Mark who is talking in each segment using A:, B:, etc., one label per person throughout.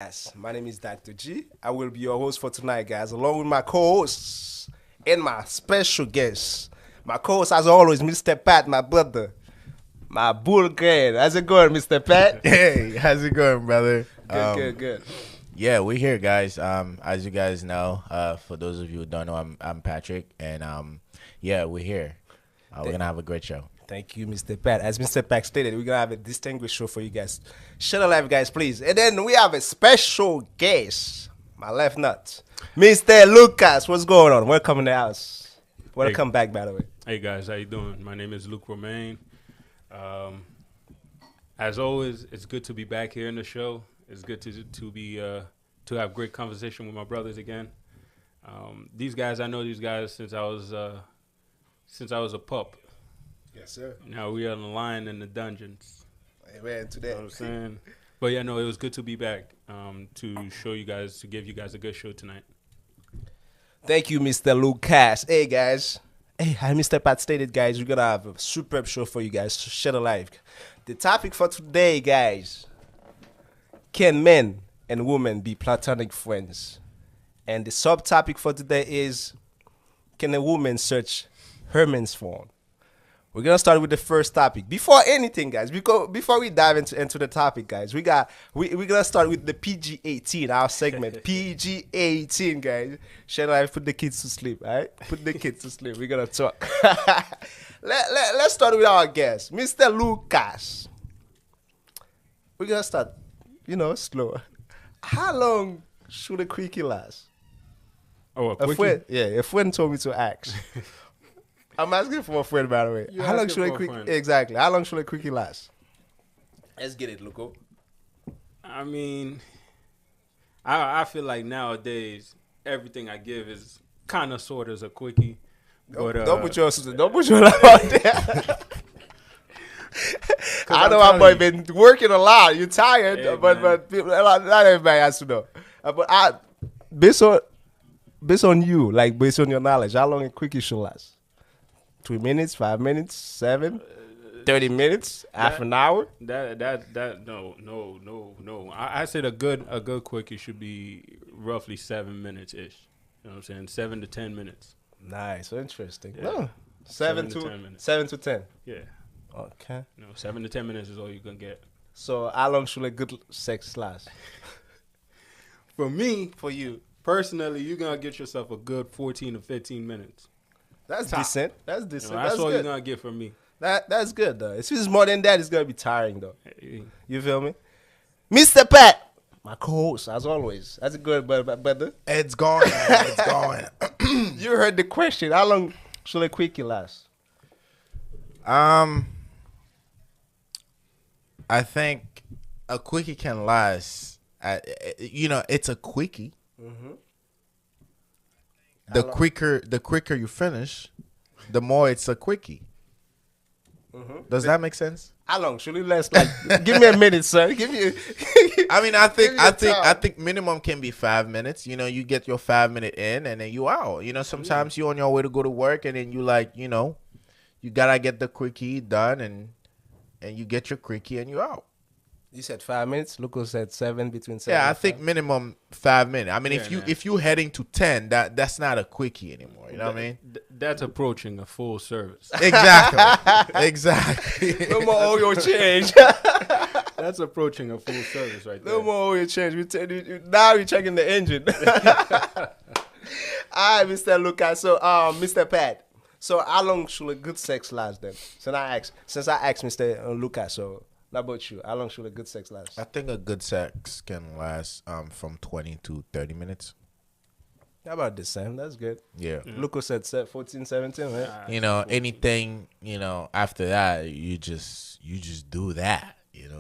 A: Yes, my name is Dr. G. I will be your host for tonight, guys, along with my co-hosts and my special guest. My co-host, as always, Mr. Pat, my brother, my bull girl. How's it going, Mr. Pat?
B: Hey, how's it going, brother?
A: Good.
B: Yeah, we're here, guys. As you guys know, for those of you who don't know, I'm Patrick, and yeah, we're here. We're gonna have a great show.
A: Thank you, Mr. Pat. As Mr. Pat stated, we're gonna have a distinguished show for you guys. Shut up, live, guys, please. And then we have a special guest, my left nut, Mr. Lucas. What's going on? Welcome in the house. Welcome back, by the way.
C: Hey guys, how you doing? My name is Luke Romaine. As always, it's good to be back here in the show. It's good to have great conversation with my brothers again. These guys, I know these guys since I was a pup.
A: Yes, sir.
C: Now we are on the line in the dungeons.
A: Amen to that.
C: You know what I'm saying? But yeah, no, it was good to be back to show you guys, to give you guys a good show tonight.
A: Thank you, Mr. Lucas. Hey, guys. Hey, as Mr. Pat stated, guys, we're going to have a superb show for you guys. Share the live. The topic for today, guys, can men and women be platonic friends? And the subtopic for today is, can a woman search her man's phone? We're going to start with the first topic. Before anything, guys, before we dive into the topic, guys, we're going to start with the PG-18, our segment. PG-18, guys. Shall I put the kids to sleep, all right? Put the kids to sleep. We're going to talk. Let's start with our guest, Mr. Lucas. We're going to start, slow. How long should a quickie last?
C: Oh, a quickie?
A: A friend told me to ask. I'm asking for a friend, by the way.
C: You're
A: How long
C: asking
A: should a
C: for a
A: quickie?
C: friend.
A: Exactly. How long should a quickie last? Let's get it, Luco.
C: I mean, I feel like nowadays everything I give is kind of sort of as a quickie. But,
A: Don't put your life out there. I know
C: I'm
A: my boy
C: telling
A: been working a lot. You're tired,
C: Hey,
A: but people, not everybody has to know. Based on you, like based on your knowledge, how long a quickie should last? 3 minutes, 5 minutes, 7, 30 minutes, half an hour.
C: No. I said a good quickie should be roughly 7 minutes ish. You know what I'm saying? 7 to 10 minutes.
A: Nice, interesting.
C: Yeah.
A: Oh,
C: 7 to 10 minutes.
A: 7 to 10.
C: Yeah.
A: Okay.
C: 7 to 10 minutes is all you're gonna get.
A: So how long should a good sex last?
C: For me,
A: For you.
C: personally, you're gonna get yourself a good 14 to 15 minutes.
A: That's
C: Top.
A: decent. That's decent.
C: That's
A: That's
C: all you're
A: good.
C: gonna get from me.
A: That's good though. If it's more than that, it's gonna be tiring though.
C: Hey,
A: You feel me? Mr. Pat, my co-host, as always. That's a good brother.
B: It's going, man. It's going.
A: You heard the question. How long should a quickie last?
B: I think a quickie can last. It's a quickie. The quicker you finish, the more it's a quickie. Does that make sense?
A: How long should it last? Like, give me a minute, sir. Give me.
B: I mean, I
A: Give me a time.
B: think minimum can be 5 minutes. You get your 5 minute in, and then you out. Sometimes you're on your way to go to work, and then you gotta get the quickie done, and you get your quickie, and you out.
A: You said 5 minutes. Luco said 7, between 7.
B: Yeah, I
A: and
B: think
A: 5.
B: minimum 5 minutes. I mean,
C: Yeah,
B: if you heading to 10, that's not a quickie anymore. You know what I mean?
C: That's approaching a full service.
B: Exactly.
A: No more owe your change.
C: That's approaching a full service right there.
A: No more owe your change. Now you're checking the engine. All right, Mr. Lucas. So, Mr. Pat. So, how long should a good sex last then? Since I asked Mr. Lucas, so how about you? How long should a good sex last?
B: I think a good sex can last from 20 to 30 minutes.
A: How about the same? That's good.
B: Yeah.
A: Lucas said 14, 17, right?
B: Anything, after that, you just do that. You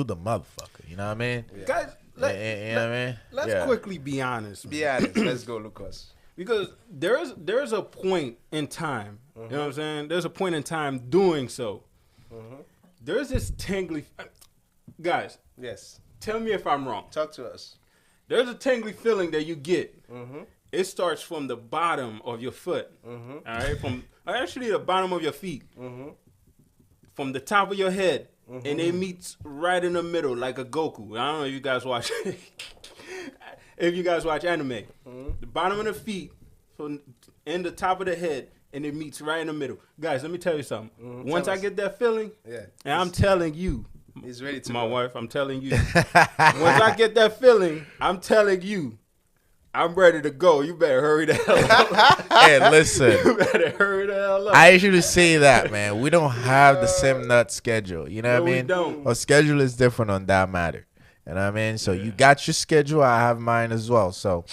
B: the motherfucker. You know what I mean?
C: Guys,
B: You know what I mean?
C: let's
B: Yeah.
C: quickly be honest.
A: Be honest. Let's go, Lucas.
C: Because there's a point in time, you know what I'm saying? There's a point in time doing so. There's this tingly, guys,
A: Yes.
C: tell me if I'm wrong.
A: Talk to us.
C: There's a tingly feeling that you get. It starts from the bottom of your foot, all right? From actually the bottom of your feet. From the top of your head and they meet right in the middle like a Goku. I don't know if you guys watch. If you guys watch anime, the bottom of the feet, so and the top of the head, and it meets right in the middle. Guys, let me tell you something. Once I get that feeling, and I'm telling you,
A: he's ready to
C: my
A: go.
C: wife, I'm telling you. Once I get that feeling, I'm telling you, I'm ready to go. You better hurry the hell up.
B: Hey, listen.
C: You better hurry the hell up.
B: I usually say that, man. We don't have the same nut schedule. You know
C: No,
B: what I
C: we
B: mean?
C: don't.
B: Our schedule is different on that matter. You know what I mean? So you got your schedule. I have mine as well. So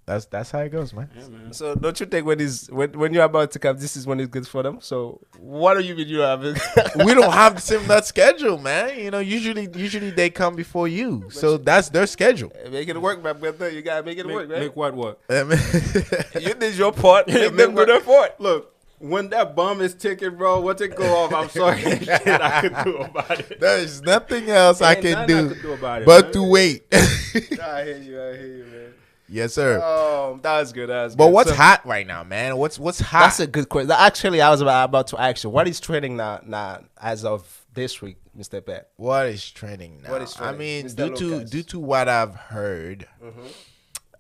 B: that's how it goes, man.
C: Yeah, man.
A: So don't you think when you're about to come, this is when it's good for them? So what do you mean you have it?
B: We don't have the same nut schedule, man. You know, usually they come before you. So that's their schedule.
A: Make it work, my brother. You gotta make it work, right?
C: Make what?
A: You did your part. Make them do their part.
C: Look, when that bomb is ticking, bro, once it go off, I'm sorry, shit I could do about it.
B: There's nothing else I
C: Ain't
B: can
C: nothing I
B: do
C: could do about it,
B: but
C: man.
B: to wait.
A: I hear you, man.
B: Yes, sir.
A: That was good.
B: But what's
A: So,
B: hot right now, man? What's hot?
A: That's a good question. Actually, I was about to ask you, what is trending now as of this week, Mr. Pat?
B: What is trending now?
A: What is
B: I
A: trending?
B: mean,
A: Mr. Lucas.
B: due to what I've heard,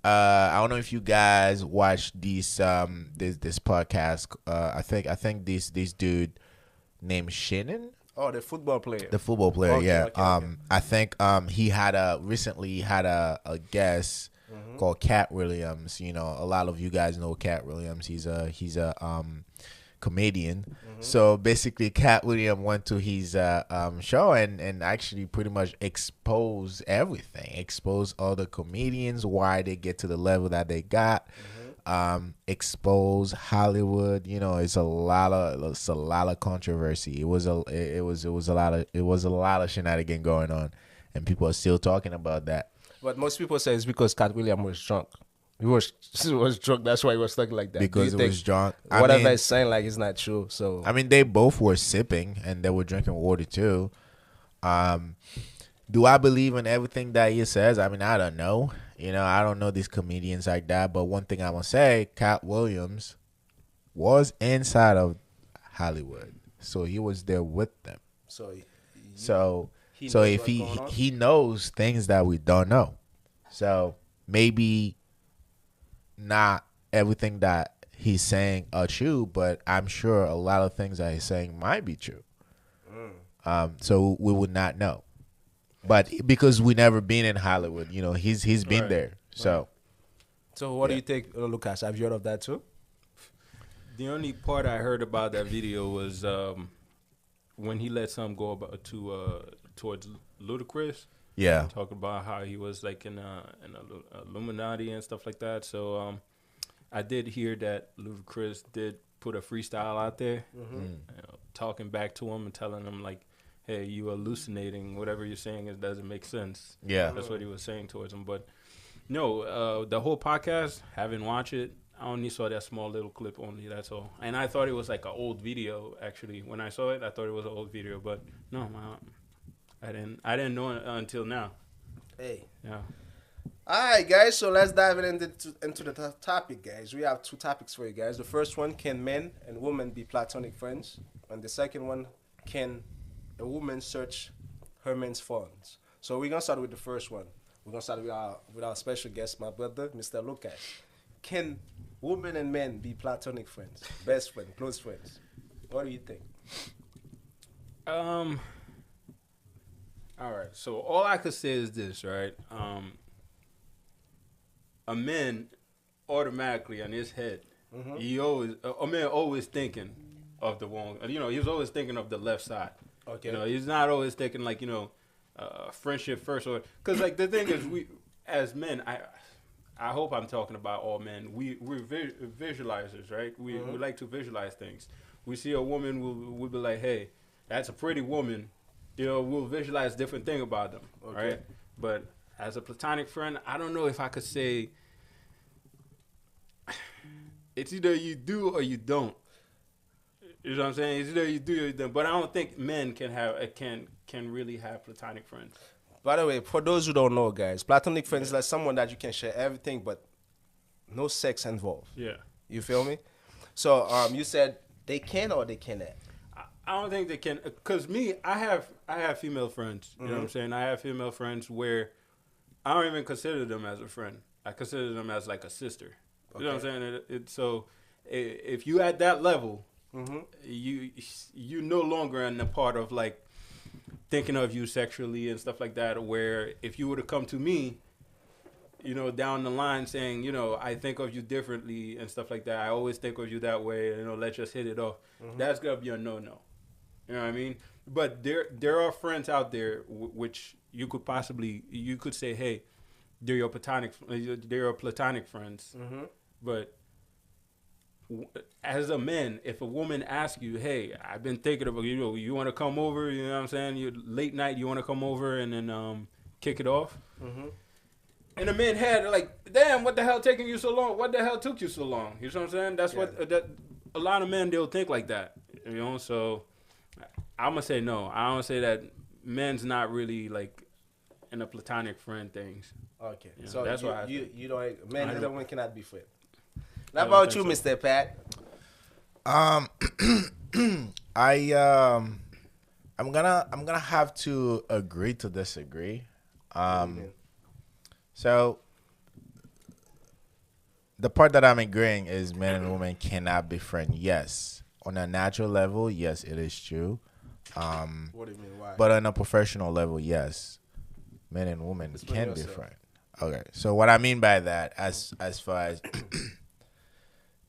B: I don't know if you guys watch this podcast. I think this dude named Shannon,
A: Oh, the football player.
B: the football player.
A: Okay,
B: Yeah.
A: okay.
B: I think he recently had a guest called Cat Williams. You know, a lot of you guys know Cat Williams. He's a comedian. So basically, Cat Williams went to his show and actually pretty much exposed everything, exposed all the comedians, why they get to the level that they got, expose Hollywood. You know, it's a lot of controversy. It was a lot of shenanigans going on, and people are still talking about that.
A: But most people say it's because Cat Williams was drunk. He was drunk. That's why he was talking like that.
B: Because
A: Do
B: it
A: you
B: was
A: think
B: drunk.
A: Whatever he's saying, like, it's not true. So
B: I mean, they both were sipping and they were drinking water too. Do I believe in everything that he says? I mean, I don't know. You know, I don't know these comedians like that. But one thing I'm gonna say, Cat Williams was inside of Hollywood, so he was there with them.
A: so
B: So
A: He
B: so
A: knows
B: if
A: what's going on?
B: he knows things that we don't know, so maybe not everything that he's saying are true, but I'm sure a lot of things that he's saying might be true. So we would not know, but because we never been in Hollywood, you know, he's been
C: Right.
B: there. So
A: what do you think, Lucas? Have you heard of that too?
C: The only part I heard about that video was when he let some go about towards Ludacris,
B: yeah,
C: talking about how he was like in Illuminati and stuff like that. So I did hear that Ludacris did put a freestyle out there, you know, talking back to him and telling him like, "Hey, you hallucinating. Whatever you're saying, it doesn't make sense."
B: yeah.
C: That's what he was saying towards him. But no, the whole podcast, haven't watched it. I only saw that small little clip only. That's all. And I thought it was like an old video. Actually, when I saw it, I thought it was an old video. But no, I didn't know it until now.
A: Hey.
C: Yeah.
A: All right, guys. So let's dive into the topic, guys. We have two topics for you guys. The first one: can men and women be platonic friends? And the second one: can a woman search her man's phones? So we're gonna start with the first one. We're gonna start with our special guest, my brother, Mr. Lucas. Can women and men be platonic friends, best friends, close friends? What do you think?
C: All right. So all I could say is this, right? A man automatically on his head, a man always thinking of the wrong. You know, he's always thinking of the left side.
A: Okay.
C: You know, he's not always thinking like, you know, friendship first, or because like the thing is, we as men, I hope I'm talking about all men. We're visualizers, right? We like to visualize things. We see a woman, we'll be like, hey, that's a pretty woman. You know, we'll visualize different thing about them, right? But as a platonic friend, I don't know if I could say it's either you do or you don't. You know what I'm saying? It's either you do or you don't. But I don't think men can really have platonic friends.
A: By the way, for those who don't know, guys, platonic friends is like someone that you can share everything, but no sex involved.
C: Yeah.
A: You feel me? So you said they can or they cannot.
C: I don't think they can, cause me, I have female friends. You know what I'm saying? I have female friends where I don't even consider them as a friend. I consider them as like a sister. You know what I'm saying? So if you at that level, you no longer in the part of like thinking of you sexually and stuff like that. Where if you were to come to me, you know, down the line saying, you know, I think of you differently and stuff like that. I always think of you that way. You know, let's just hit it off. That's gonna be a no. You know what I mean? But there are friends out there which you could say, hey, they're your platonic friends. But as a man, if a woman asks you, hey, I've been thinking about you want to come over? You know what I'm saying? You late night, you want to come over and then kick it off. And the man had like, damn, what the hell taking you so long? What the hell took you so long? You know what I'm saying? That's what that a lot of men they'll think like that. You know, so I'm gonna say no. I don't say that men's not really like in a platonic friend things.
A: Okay,
C: You know,
A: so
C: that's why
A: you don't men and women cannot be friends.
C: I
A: How
C: don't
A: about
C: think
A: you,
C: so.
A: Mr. Pat?
B: I'm gonna have to agree to disagree. So the part that I'm agreeing is men and women cannot be friends. Yes, on a natural level, yes, it is true.
A: What do you mean? Why?
B: But on a professional level, yes, men and women
A: Explain
B: can be
A: yourself.
B: friends. Okay, so what I mean by that, as far as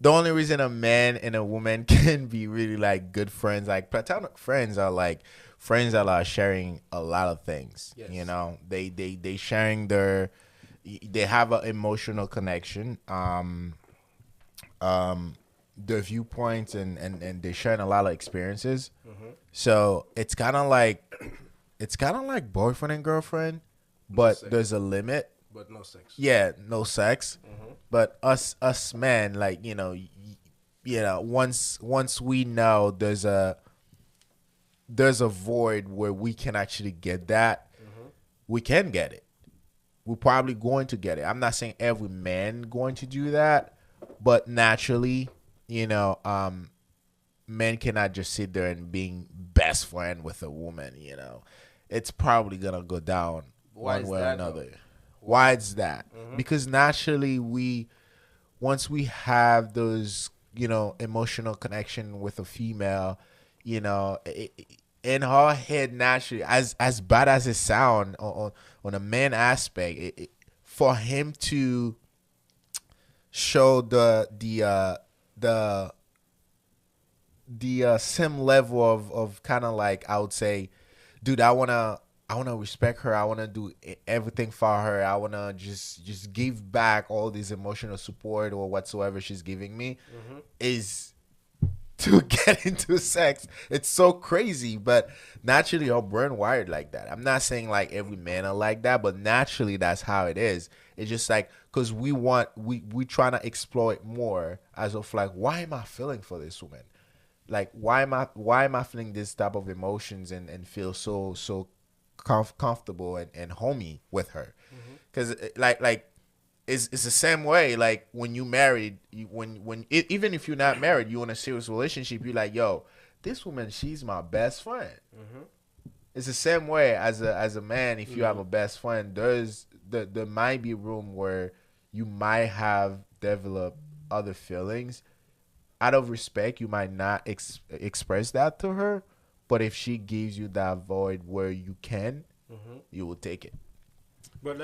B: the only reason a man and a woman can be really like good friends, like platonic friends, are like friends that are sharing a lot of things.
A: Yes.
B: You know, they sharing they have an emotional connection. Their viewpoints and they're sharing a lot of experiences. So it's kind of like boyfriend and girlfriend, but
A: sex.
B: there's a limit.
A: But no sex.
B: Yeah, no sex. But us men, like once we know there's a void where we can actually get that, we can get it. We're probably going to get it. I'm not saying every man going to do that, but naturally, men cannot just sit there and being best friend with a woman. It's probably gonna go down
A: Why
B: one
A: is
B: way or
A: that,
B: another.
A: though?
B: Why is that? Because naturally, once we have those, emotional connection with a female, in her head naturally, as bad as it sound on a man aspect, for him to show the same level of kind of like, I would say, dude, I wanna respect her. I wanna do everything for her. I wanna just give back all this emotional support or whatsoever she's giving me. Is to get into sex. It's so crazy, but naturally our brain wired like that. I'm not saying like every man are like that, but naturally that's how it is. It's just like, because we trying to explore it more, as of like, why am I feeling for this woman? Like, why am I feeling this type of emotions and feel so comfortable and homey with her? Because like it's the same way. Like when you married, even if you're not married, you in a serious relationship, you're like, yo, this woman, she's my best friend. It's the same way as a man. If you have a best friend, there might be room where you might have developed other feelings. Out of respect, you might not express that to her, but if she gives you that void where you can, you will take it.
C: But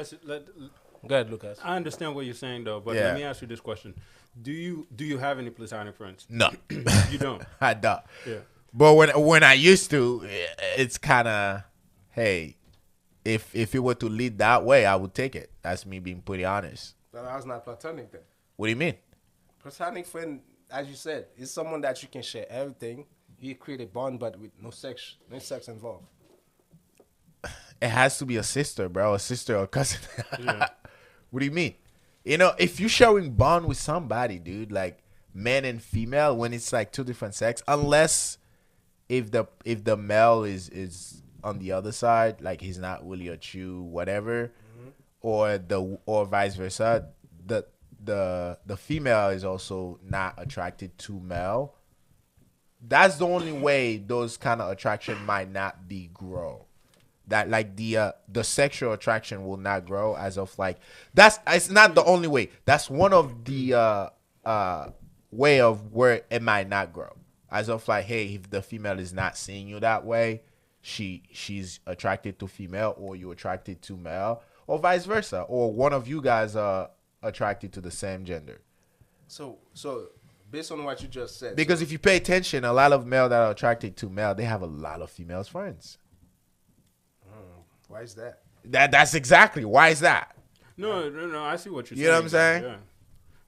A: Go ahead, Lucas.
C: I understand what you're saying though. But
B: Yeah.
C: let me ask you this question: Do you have any platonic friends?
B: No,
C: You don't.
B: I don't.
C: Yeah.
B: But when I used to, it's kind of, hey, if it were to lead that way, I would take it. That's me being pretty honest.
A: That was not platonic then.
B: What do you mean?
A: Platonic friend, as you said, is someone that you can share everything. You create a bond, but with no sex involved.
B: It has to be a sister, bro, a sister or cousin.
C: Yeah.
B: What do you mean? If you're sharing bond with somebody, dude, like man and female, when it's like two different sex, unless if the male is on the other side, like he's not really a Jew, whatever, or vice versa, the female is also not attracted to male. that's the only way those kind of attraction might not be grow. That like the sexual attraction will not grow as of like that's it's not the only way. That's one of the way of where it might not grow. As of like, hey, if the female is not seeing you that way, she's attracted to female, or you're attracted to male, or vice versa, or one of you guys are attracted to the same gender.
A: So based on what you just said,
B: Because if you pay attention, a lot of male that are attracted to male, they have a lot of females friends.
A: why is that?
B: That's exactly why is that?
C: No. I see what you're saying.
B: You know what I'm saying?
C: Yeah.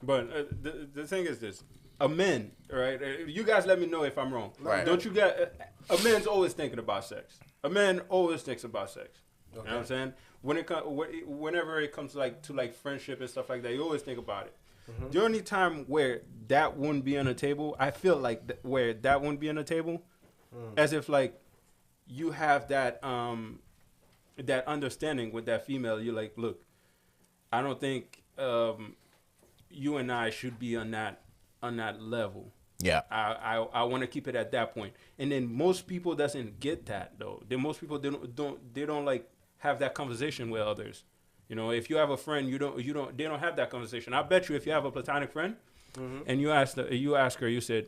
C: But the thing is this: a man, right? You guys, let me know if I'm wrong.
B: Right.
C: Don't you get? A man's always thinking about sex. A man always thinks about sex.
A: Okay.
C: You know what I'm saying? Whenever it comes to like friendship and stuff like that, you always think about it.
A: Mm-hmm.
C: The only time where that wouldn't be on the table, I feel like where that wouldn't be on the table, as if like you have that that understanding with that female. You're like, look, I don't think you and I should be on that level.
B: Yeah.
C: I want to keep it at that point. And then most people doesn't get that though. Most people they don't like have that conversation with others. You know, if you have a friend, they don't have that conversation. I bet you if you have a platonic friend and you ask her, you said,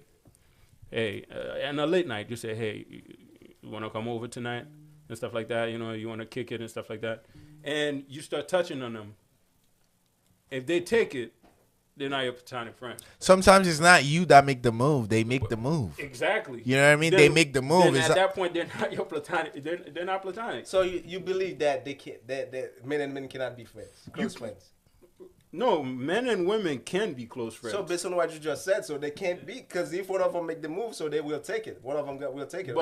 C: hey, and a late night, you say, hey, you want to come over tonight and stuff like that. You know, you want to kick it and stuff like that. And you start touching on them. If they take it, they're not your platonic friend.
B: Sometimes it's not you that make the move; they make the move.
C: Exactly.
B: You know what I mean? They make the move.
C: Then at that point, they're not your platonic. They're not platonic.
A: So you believe that they can't that men and men cannot be friends, close friends?
C: No, men and women can be close friends.
A: So based on what you just said, so they can't be, because if one of them make the move, so they will take it. One of them will take it.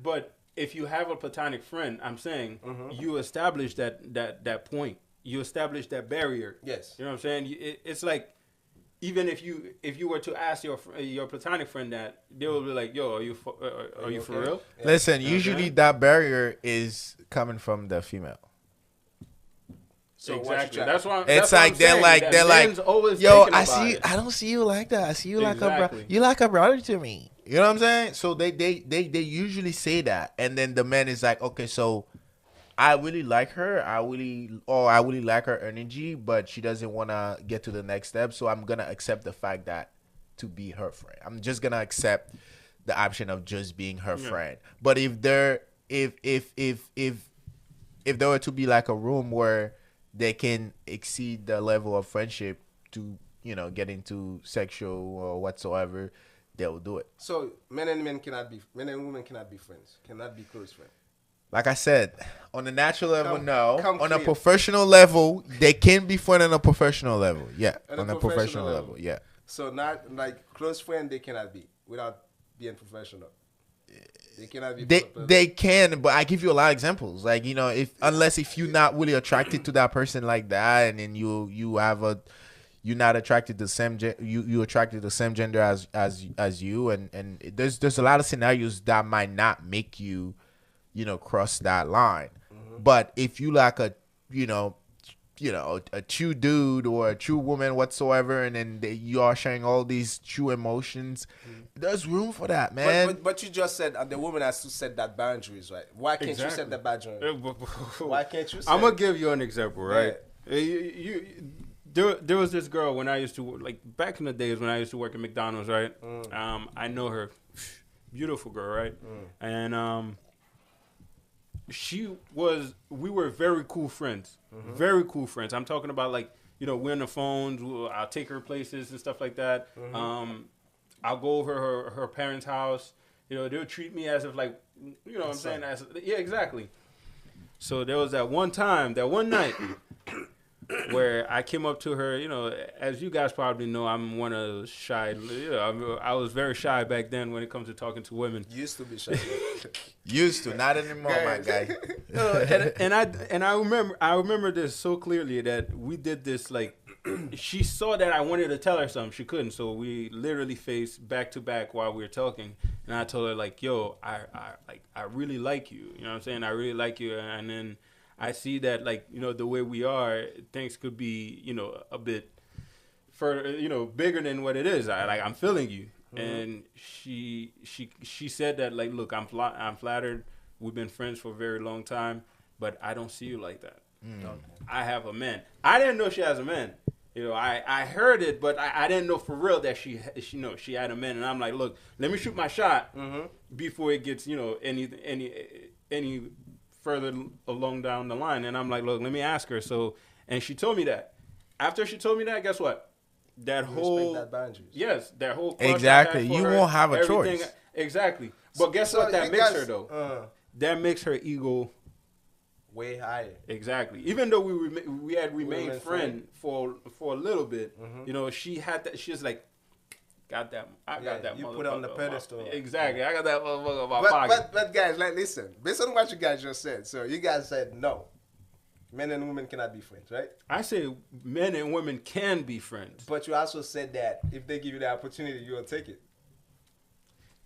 C: But if you have a platonic friend, I'm saying you establish that point. You establish that barrier.
A: Yes.
C: You know what I'm saying? It's like, even if you were to ask your platonic friend that, they will be like, yo, are you for real?
B: Yeah. Listen,
C: You know
B: usually that barrier is coming from the female.
A: So
C: exactly.
A: That's
C: why.
B: It's like they're like yo, I don't see you like that. I see you like a brother. You like a brother to me. You know what I'm saying? So they usually say that, and then the man is like, okay, so I really like her. I really like her energy, but she doesn't want to get to the next step. So I'm gonna accept the fact that to be her friend. I'm just gonna accept the option of just being her friend. But if there were to be like a room where they can exceed the level of friendship to, you know, get into sexual or whatsoever, they will do it.
A: So men and women cannot be friends, cannot be close friends.
B: Like I said, on a natural level, no. On
A: clear.
B: a professional level, they can be friends on a professional level. Yeah, on a professional level. Yeah.
A: So not like close friend, they cannot be without being professional. They cannot be.
B: They can, but I give you a lot of examples. Like, you know, if you're not really attracted to that person like that, and then you're not attracted to the same you attracted to the same gender as you, and there's a lot of scenarios that might not make you, you know, cross that line. But if you like a true dude or a true woman whatsoever, and then you are sharing all these true emotions, there's room for that, man.
A: But you just said the woman has to set that boundaries, right? Why can't you set the boundaries? Why can't you set
C: I'm going to give you an example, right? There was this girl when I used to, like, back in the days when I used to work at McDonald's, right? I know her. Beautiful girl, right? And we were very cool friends. Very cool friends. I'm talking about, like, you know, we're on the phones. I'll take her places and stuff like that. I'll go over her parents' house. You know, they'll treat me as if, like, you know what I'm saying? Yeah, exactly. So there was that one night where I came up to her. You know, as you guys probably know, I'm one of the shy. You know, I was very shy back then when it comes to talking to women.
A: Used to be shy.
B: Used to, not anymore, my guy.
C: And I remember this so clearly that we did this, like, she saw that I wanted to tell her something, she couldn't, so we literally faced back to back while we were talking, and I told her, like, yo, I really like you, you know what I'm saying? I really like you, and then I see that, like, you know, the way we are, things could be, you know, a bit further, you know, bigger than what it is. I'm feeling you. and she said that, like, look, I'm flattered. We've been friends for a very long time, but I don't see you like that.
A: Okay.
C: I have a man. I didn't know she has a man. You know, I heard it, but I didn't know for real that she had a man. And I'm like, look, let me shoot my shot before it gets, any further along down the line. And I'm like, look, let me ask her. So, and she told me that. After she told me that, guess what? That whole
A: that boundaries.
C: Yes, that whole crush I
B: Exactly.
C: had for
B: You
C: her,
B: won't have a
C: everything-
B: choice.
C: Exactly. But guess what? That
A: you
C: makes
A: guys,
C: her though. That makes her ego.
A: Way higher.
C: Exactly. Even though we had remained
A: remained
C: friend for a little bit, she had that. She's like, got that. I got that.
A: You put it on the
C: motherfucker in my-
A: pedestal.
C: Exactly. I got that motherfucker in my
A: But,
C: pocket.
A: but guys, like, listen. Based on what you guys just said, so you guys said no. Men and women cannot be friends, right?
C: I say men and women can be friends.
A: But you also said that if they give you the opportunity, you will take it.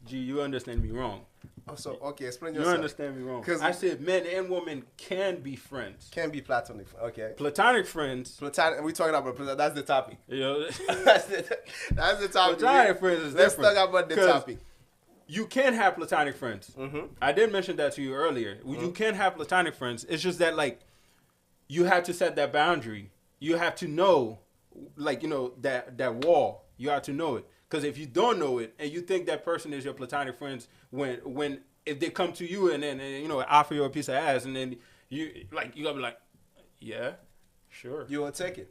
C: Gee, you understand me wrong.
A: Oh, so okay, explain
C: You
A: yourself.
C: understand me wrong.
A: 'Cause-
C: I said men and women can be friends.
A: Can be platonic. Okay.
C: Platonic friends.
A: Platonic. We talking about platonic. That's the topic.
C: You know,
A: that's the topic.
C: platonic friends is
A: Let's
C: different.
A: talk about the
C: 'Cause
A: topic.
C: You can have platonic friends.
A: Mm-hmm.
C: I did mention that to you earlier. You can have platonic friends. It's just that, like, you have to set that boundary. You have to know, like, that wall. You have to know it. Because if you don't know it and you think that person is your platonic friends, when if they come to you and then offer you a piece of ass, and then you gotta be like, yeah, sure,
A: You will take it.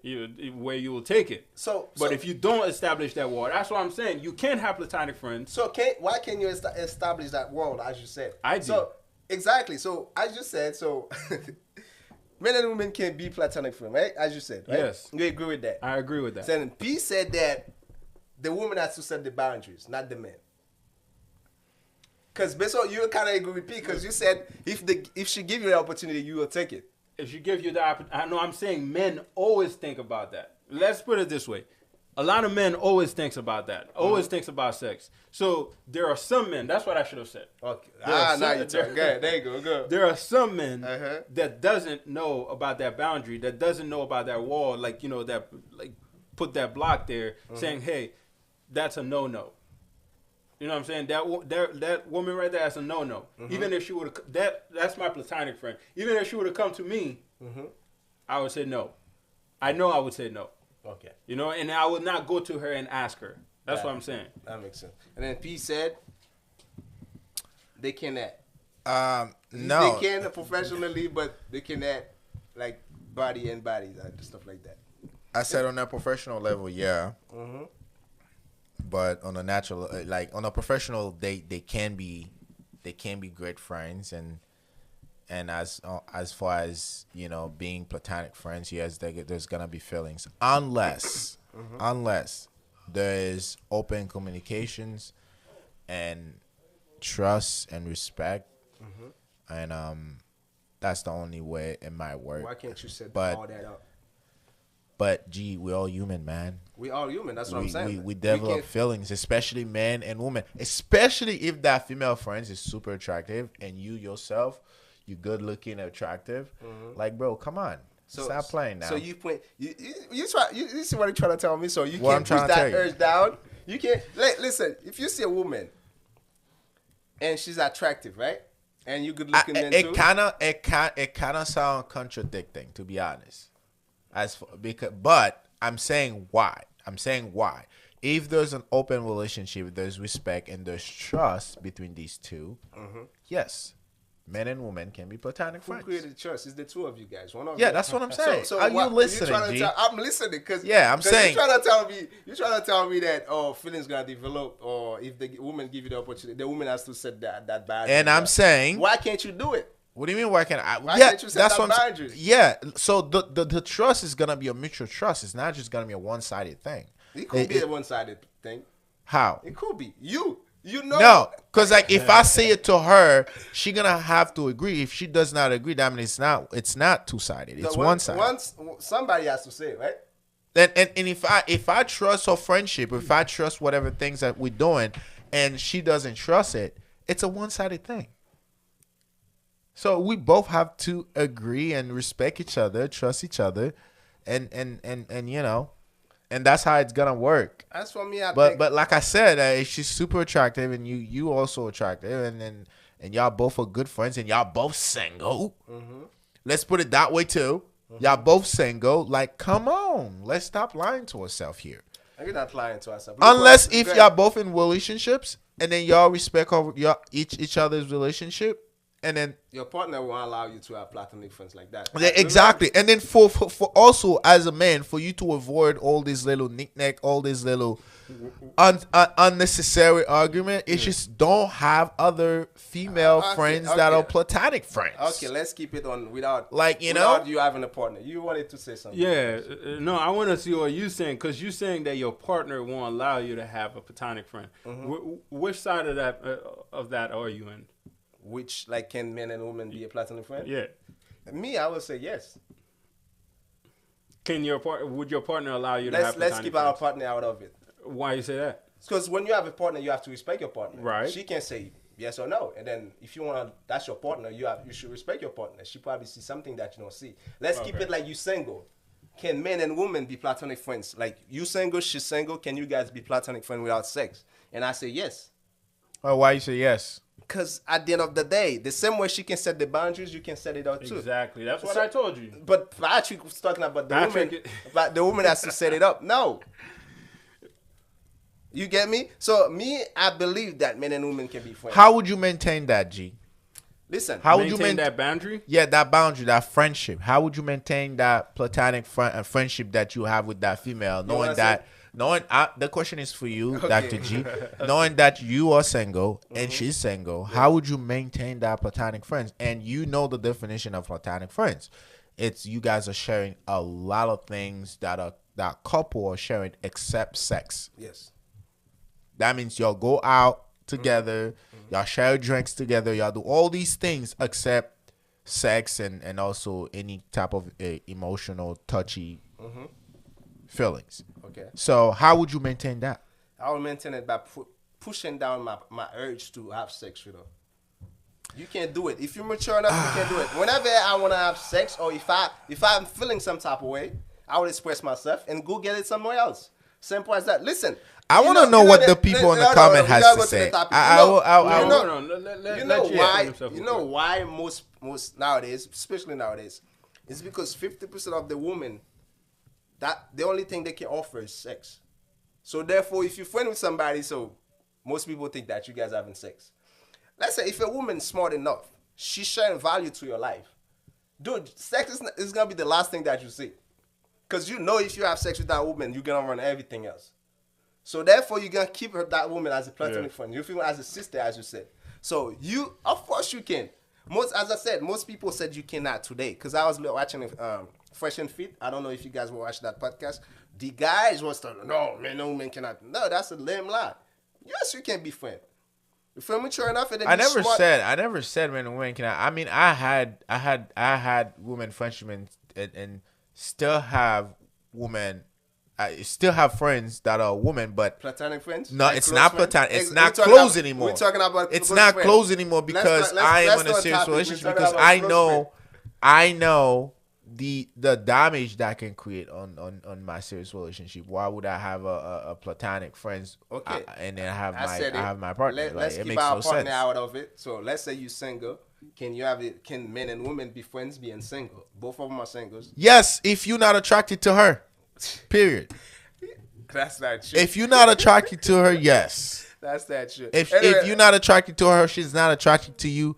C: where you will take it.
A: So
C: But if you don't establish that wall, that's what I'm saying. You can have platonic friends.
A: So why can you establish that world, as you said?
C: I do.
A: So exactly. So as you said, so men and women can be platonic friends, right? As you said, right?
C: Yes.
A: You agree with that?
C: I agree with that.
A: Then P said that the woman has to set the boundaries, not the man. Because based on you kind of agree with P, because you said if she give you the opportunity, you will take it.
C: If she gives you the opportunity, I know I'm saying men always think about that. Let's put it this way. A lot of men always thinks about that. Always thinks about sex. So there are some men, that's what I should have said.
A: Okay.
C: There are
A: Now
C: some-
A: you talk. Good. There you go. Good.
C: There are some men
A: Uh-huh.
C: that doesn't know about that boundary, that doesn't know about that wall, like, that, like, put that block there, saying, hey, that's a no-no. You know what I'm saying? That woman right there is a no-no. Even if she would have, that's my platonic friend. Even if she would have come to me, I would say no. I know I would say no.
A: Okay.
C: And I would not go to her and ask her. That's what I'm saying.
A: That makes sense. And then P said they cannot.
B: No.
A: They can professionally, but they cannot, like, body and bodies and stuff like that.
B: I said on a professional level, yeah.
A: Mm-hmm.
B: But on a natural, like on a professional, they can be great friends, and as far as being platonic friends, yes, there's gonna be feelings unless there is open communications and trust and respect, and that's the only way it might work.
A: Why can't you set
B: But-
A: all that up?
B: But gee, we're all human, man.
A: We all human. That's what I'm saying.
B: We develop
A: can't-
B: feelings, especially men and women. Especially if that female friend is super attractive and you yourself, you good looking, attractive. Like, bro, come on. Stop playing now.
A: So you point. You try. You see what you're trying to tell me? So you
B: What I'm
A: can't push
B: trying to
A: that
B: tell you.
A: urge down. You can't. Listen. If you see a woman and she's attractive, right? And you good looking men too.
B: It kind of sound contradicting, to be honest. But I'm saying why. If there's an open relationship, there's respect and there's trust between these two, yes, men and women can be platonic
A: Who
B: friends.
A: created the trust? It's the two of you guys. One of
B: Yeah,
A: you.
B: that's what I'm saying.
A: So
B: Are you
A: what-
B: listening,
A: trying to
B: G?
A: I'm listening because
B: Yeah, I'm saying-
A: you're trying to tell me that feelings gonna develop, or if the woman give you the opportunity, the woman has to set that boundary.
B: And I'm saying,
A: why can't you do it?
B: what do you mean? Why can't I?
A: Why
B: Yeah,
A: can't you set
B: that's
A: that
B: what I'm saying.
A: boundaries?
B: Yeah. So the trust is gonna be a mutual trust. It's not just gonna be a one-sided thing.
A: It could be a one-sided thing.
B: How?
A: It could be you know.
B: No, because like if I say it to her, she gonna have to agree. If she does not agree, that means it's not two-sided. It's one-sided.
A: Once somebody has to say it, right?
B: And if I trust her friendship, if I trust whatever things that we're doing, and she doesn't trust it, it's a one-sided thing. So we both have to agree and respect each other, trust each other, and and that's how it's gonna work.
A: That's for me. I
B: But
A: think.
B: but like I said, if she's super attractive and you also attractive, and y'all both are good friends and y'all both single. Let's put it that way too. Y'all both single. Like, come on, let's stop lying to ourselves here.
A: We're not lying to ourselves.
B: Unless if y'all both in relationships and then y'all respect each other's relationship, and then
A: your partner won't allow you to have platonic friends like that.
B: yeah, exactly. And then for also as a man, for you to avoid all these little knick-knack, all these little unnecessary argument, it's just don't have other female friends that are platonic friends.
A: Okay, let's keep it on without
B: without
A: you having a partner. You wanted to say something.
C: Yeah, no, I want to see what you saying, because you saying that your partner won't allow you to have a platonic friend. Which side of that are you in?
A: Which, like, can men and women be a platonic friend?
C: Yeah.
A: Me, I would say yes.
C: Would your partner allow you to have platonic
A: Let's keep
C: friends?
A: our partner out of it.
C: Why you say that?
A: Because when you have a partner, you have to respect your partner.
C: Right.
A: She can say yes or no, and then if you wanna, that's your partner. You should respect your partner. She probably sees something that you don't see. Let's keep it like you single. Can men and women be platonic friends? Like, you single, she's single. Can you guys be platonic friends without sex? And I say yes.
B: Oh, why you say yes?
A: Because at the end of the day, the same way she can set the boundaries, you can set it out too.
C: Exactly. That's what I told you.
A: But Patrick was talking about the woman. But the woman has to set it up. No. You get me? So I believe that men and women can be friends.
B: How would you maintain that, G?
A: Listen.
B: How would you
C: maintain that boundary?
B: Yeah, that boundary, that friendship. How would you maintain that platonic friendship that you have with that female, the question is for you, okay. Dr. G, knowing that you are single and she's single, how would you maintain that platonic friends? And you know the definition of platonic friends. It's you guys are sharing a lot of things that couple are sharing except sex.
A: Yes.
B: That means y'all go out together, y'all share drinks together, y'all do all these things except sex and also any type of emotional, touchy feelings.
A: Okay.
B: So how would you maintain that?
A: I will maintain it by pushing down my urge to have sex with her. You can't do it. If you're mature enough, you can do it. Whenever I want to have sex, or if I'm feeling some type of way, I will express myself and go get it somewhere else. Simple as that. Listen.
B: I want to know what the people in the comment has to say.
A: You know why most nowadays, especially nowadays, it's because 50% of the women, that the only thing they can offer is sex. So therefore, if you're friend with somebody, so most people think that you guys are having sex. Let's say if a woman's smart enough, she's sharing value to your life. Dude, sex is going to be the last thing that you see. Because you know if you have sex with that woman, you're going to run everything else. So therefore, you're going to keep that woman as a platonic friend. You feel as a sister, as you said. So of course you can. As I said, most people said you cannot today. Because I was watching Fresh and Fit. I don't know if you guys will watch that podcast. The guys was telling, no, man, no man cannot. No, that's a lame lie. Yes, you can be friend. If you're mature enough, and then
B: I never said men and women cannot. I mean, I had women friendship and still have women. I still have friends that are women, but
A: platonic friends.
B: No, like it's not platonic. It's not close anymore.
A: We're talking about.
B: It's not close anymore because I am in a serious relationship. Because I know the damage that can create on my serious relationship. Why would I have a platonic friends? Okay, and then I have my partner.
A: Let's keep our partner out of it. So let's say you're single. Can men and women be friends being single? Both of them are singles.
B: Yes, if you're not attracted to her. Period.
A: That's not true.
B: If you're not attracted to her, yes.
A: That's not true.
B: If you're not attracted to her, she's not attracted to you.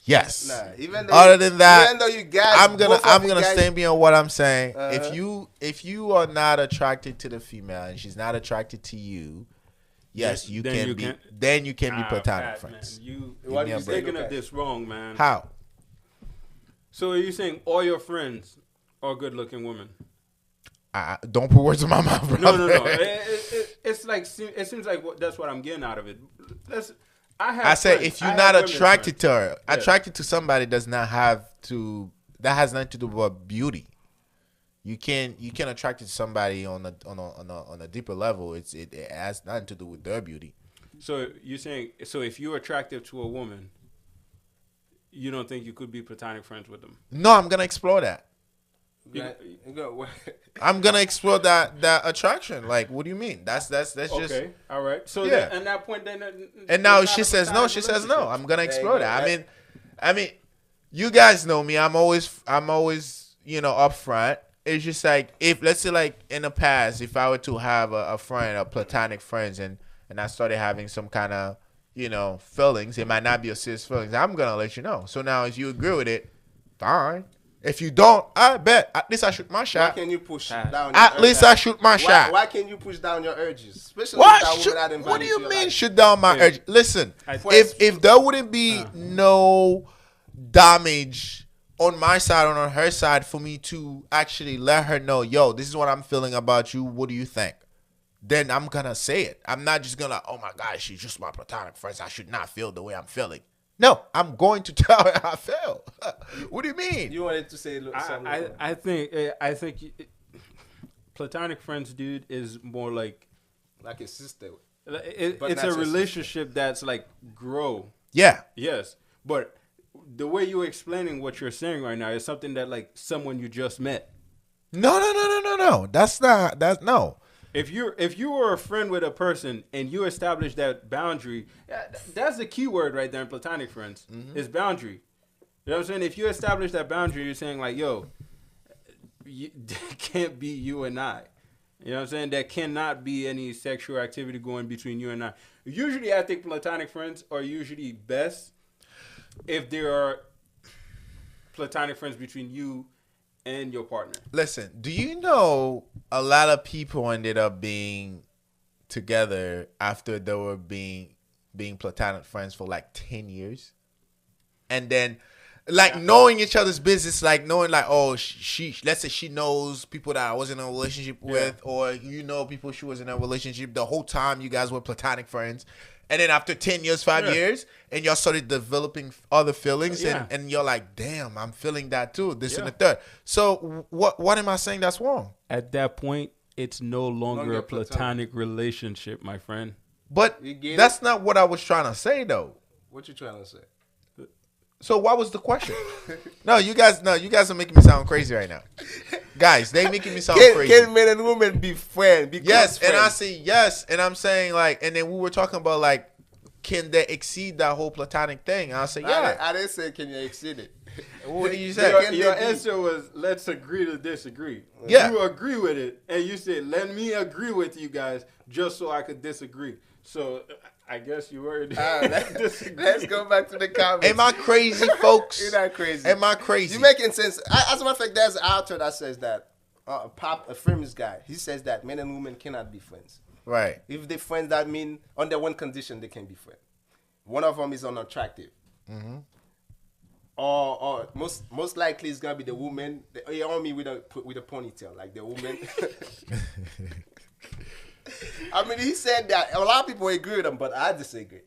B: Yes.
A: Nah, even though
B: other than that,
A: even though you guys,
B: I'm gonna stand beyond what I'm saying. If you are not attracted to the female and she's not attracted to you, yes, you can be platonic friends.
C: Man, you're thinking of this wrong, man.
B: How?
C: So are you saying all your friends are good-looking women?
B: Don't put words in my mouth, bro.
C: No. It's like it seems like that's what I'm getting out of it. I
B: say if you're not attracted to her, attracted to somebody that has nothing to do with beauty. You can attract to somebody on a deeper level. It has nothing to do with their beauty.
C: So you're saying if you're attractive to a woman, you don't think you could be platonic friends with them?
B: No, I'm gonna explore that. I'm gonna explore that attraction. Like, what do you mean? That's just
C: Okay, all right. So
B: Yeah.
C: at that point, then,
B: And now
C: it's
B: she
C: not a
B: says no.
C: platonic
B: She says no.
C: relationship.
B: I'm gonna
A: There you
B: explore
A: go.
B: that. I mean, you guys know me. I'm always, upfront. It's just like if let's say like in the past, if I were to have a friend, a platonic friends, and I started having some kind of feelings, it might not be a serious feelings. I'm gonna let you know. So now, if you agree with it, fine. If you don't, I bet at least I shoot my
A: Why
B: shot.
A: can you push down? Your
B: At least I shoot my shot.
A: Why can you push down your urges, especially
B: What?
A: with that woman that invited
B: What do you
A: to your
B: mean
A: life?
B: shoot down my urge? Listen,
C: I-
B: if there wouldn't be no damage on my side or on her side for me to actually let her know, yo, this is what I'm feeling about you. What do you think? Then I'm gonna say it. I'm not just gonna, oh my God, she's just my platonic friend. I should not feel the way I'm feeling. No, I'm going to tell her how I feel. What do you mean?
A: You wanted to say something.
C: I think platonic friends, dude, is more like
A: like a sister. But
C: it's
A: not
C: a
A: your
C: relationship that's like grow.
B: Yeah.
C: Yes, but the way you're explaining what you're saying right now is something that like someone you just met.
B: No. That's no.
C: If you were a friend with a person and you establish that boundary, that's the key word right there in platonic friends is boundary. You know what I'm saying? If you establish that boundary, you're saying like, yo, that can't be you and I. You know what I'm saying? There cannot be any sexual activity going between you and I. Usually, I think platonic friends are usually best if there are platonic friends between you and your partner.
B: Listen, do you know a lot of people ended up being together after they were being platonic friends for like 10 years? And then like knowing each other's business, like knowing like, oh, she let's say she knows people that I was in a relationship with, or people she was in a relationship the whole time you guys were platonic friends. And then after 10 years, 5 years, and y'all started developing other feelings, and you're like, damn, I'm feeling that too, this and the third. So what am I saying that's wrong?
C: At that point, it's no longer a platonic relationship, my friend.
B: But that's not what I was trying to say, though.
A: What you trying to say?
B: So what was the question? No, you guys are making me sound crazy right now. Guys, they making me sound crazy.
A: Can men and women be friends?
B: Yes, and I say yes, and I'm saying like, and then we were talking about like, can they exceed that whole platonic thing? And I say yeah.
A: I didn't say can you exceed it.
B: What did you say?
C: Your answer was let's agree to disagree.
B: Yeah.
C: You agree with it, and you said let me agree with you guys just so I could disagree. So I guess you were.
A: Let's go back to the comments.
B: Am I crazy, folks?
A: You're not crazy.
B: Am I crazy?
A: You're making sense. As a matter of fact, there's an author that says that a famous guy. He says that men and women cannot be friends.
B: Right.
A: If they friends, that mean under one condition they can be friends. One of them is unattractive. Mm-hmm. Or most likely it's gonna be the woman. You on me with a ponytail, like the woman. I mean, he said that a lot of people agree with him, but I disagree.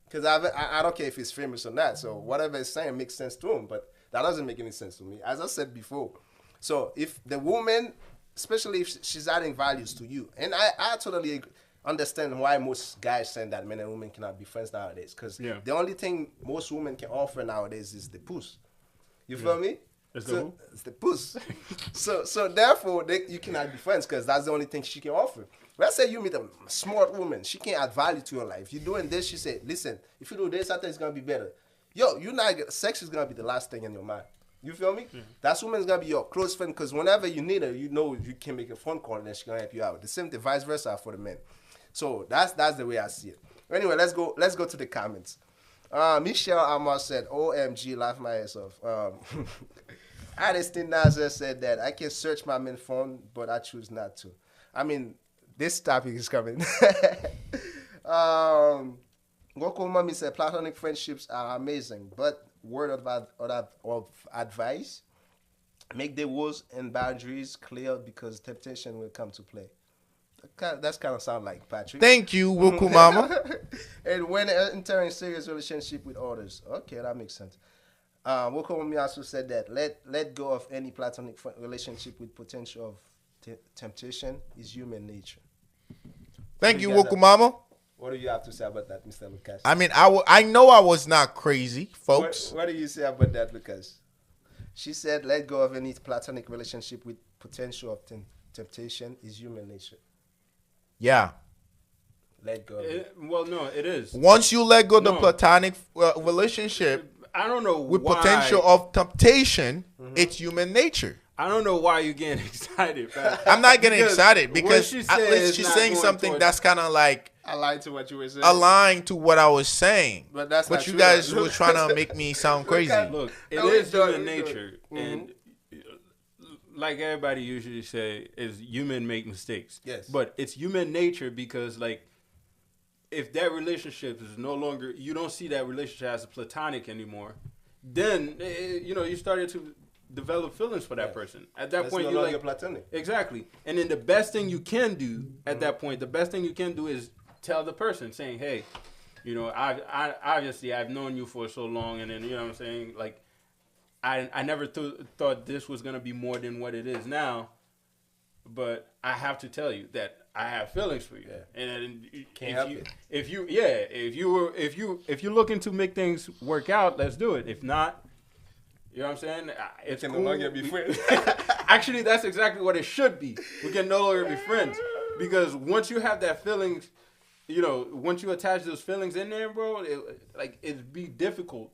A: Because I don't care if he's famous or not. So whatever he's saying makes sense to him, but that doesn't make any sense to me. As I said before, so if the woman, especially if she's adding values to you, and I totally understand why most guys saying that men and women cannot be friends nowadays. Because the only thing most women can offer nowadays is the puss. You feel me? It's the puss. so therefore, you cannot be friends because that's the only thing she can offer. Let's say you meet a smart woman. She can add value to your life. You're doing this, she said, listen, if you do this, I think it's going to be better. Yo, sex is going to be the last thing in your mind. You feel me? Mm-hmm. That woman's going to be your close friend because whenever you need her, you know you can make a phone call and she's going to help you out. The same thing, vice versa for the men. So that's the way I see it. Anyway, let's go to the comments. Michelle Amar said, OMG, laugh my ass off. Addistin Nazar said that I can search my main phone, but I choose not to. I mean, this topic is coming. Goku Mami said platonic friendships are amazing, but word of advice: make the rules and boundaries clear because temptation will come to play. That's kind of sound like Patrick.
B: Thank you, Goku Mama.
A: And when entering serious relationship with others, okay, that makes sense. Wokomi also said that let go of any platonic relationship with potential of temptation is human nature.
B: Thank you, Woku Mama.
A: What do you have to say about that, Mr. Lucas?
B: I mean, I know I was not crazy, folks.
A: What do you say about that, Lucas? She said, let go of any platonic relationship with potential of temptation is human nature.
B: Yeah.
A: Let go of it.
C: Well, no, it is.
B: Once you let go of the
C: No.
B: platonic relationship
C: I don't know
B: with
C: why.
B: potential of temptation, it's human nature.
C: I don't know why you're getting excited, man.
B: I'm not getting
C: Because
B: excited
C: what
B: because
C: she
B: at
C: said
B: least
C: is
B: she's
C: not
B: saying
C: going
B: something
C: towards-
B: that's kind of like
A: I lied to what you were saying.
B: aligned to what I was saying.
A: But that's not
B: you
A: true,
B: guys
A: though.
B: were trying to make me sound
A: Look
B: crazy.
A: at-
C: Look, it
A: No,
C: is
A: we don't,
C: human
A: we don't.
C: nature, and like everybody usually say, is human make mistakes.
A: Yes.
C: But it's human nature because, like, if that relationship is no longer, you don't see that relationship as platonic anymore, then you started to develop feelings for that person. At that
A: That's
C: point,
A: no
C: you're
A: longer
C: like,
A: platonic.
C: exactly. And then the best thing you can do at that point, the best thing you can do is tell the person, saying, hey, I obviously I've known you for so long, and then you know what I'm saying, like, I never thought this was gonna be more than what it is now, but I have to tell you that I have feelings for you, and
A: Can't help it.
C: if you're looking to make things work out, let's do it. If not, you know what I'm saying, it's
A: can
C: cool.
A: no longer be friends.
C: Actually, that's exactly what it should be. We can no longer be friends because once you have that feelings, once you attach those feelings in there, bro, it'd be difficult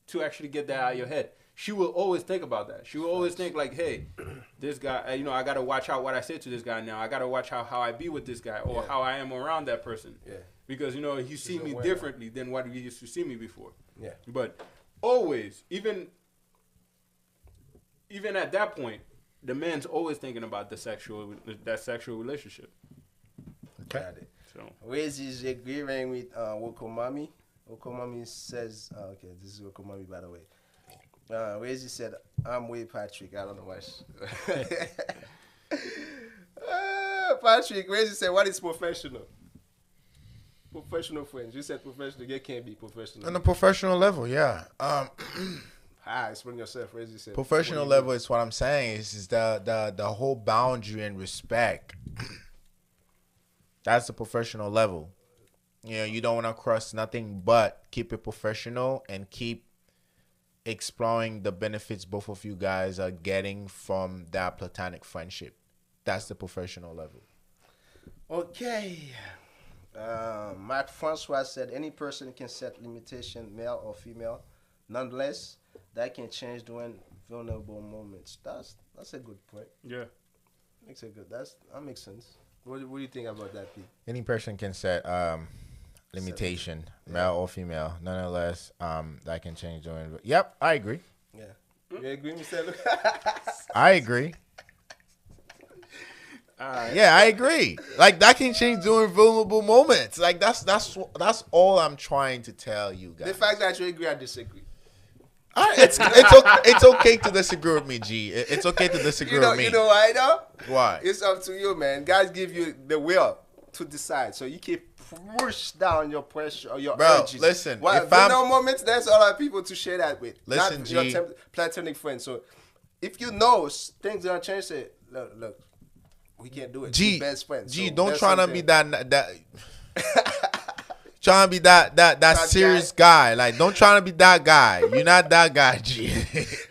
C: to actually get that out of your head. She will always think about that. She will always think like, hey, this guy, I got to watch out what I say to this guy now. I got to watch out how I be with this guy or how I am around that person. Yeah. Because, you see me differently than what you used to see me before. Yeah. But always, even at that point, the man's always thinking about that sexual relationship.
A: Okay. Got it.
C: So,
A: Wiz is agreeing with Wokomami. Wokomami says, okay, this is Wokomami, by the way. Wiz said, I'm with Patrick. I don't know why. Patrick, Wiz said, what is professional? Professional friends. You said professional. You can't be professional.
B: On a professional level, yeah.
A: Explain yourself. Wiz said,
B: Professional level is what I'm saying. Is the whole boundary and respect. That's the professional level. You don't want to cross nothing but keep it professional and keep exploring the benefits both of you guys are getting from that platonic friendship. That's the professional level.
A: Okay. Mark Francois said any person can set limitation, male or female. Nonetheless, that can change during vulnerable moments. That's a good point.
C: Yeah.
A: That makes sense. What do you think about that, Pete?
B: Any person can set limitation, male or female. Nonetheless, that can change during. Yep, I agree.
A: Yeah. You agree, Mr. Luke?
B: I agree. Yeah, I agree. Like that can change during vulnerable moments. Like that's all I'm trying to tell you guys.
A: The fact that you agree, I disagree.
B: It's okay to disagree with me, G. It's okay to disagree with me.
A: You know why though?
B: Why?
A: It's up to you, man. Guys give you the will to decide, so you can push down your pressure or your urges.
B: Listen,
A: if no moments, there's other people to share that with.
B: Listen,
A: not
B: G.
A: your platonic friends. So if you know things gonna change, say, look, we can't do it.
B: G,
A: we're best friends.
B: G,
A: so
B: don't try to be that trying to be that serious guy. Like, don't try to be that guy. You're not that guy, G.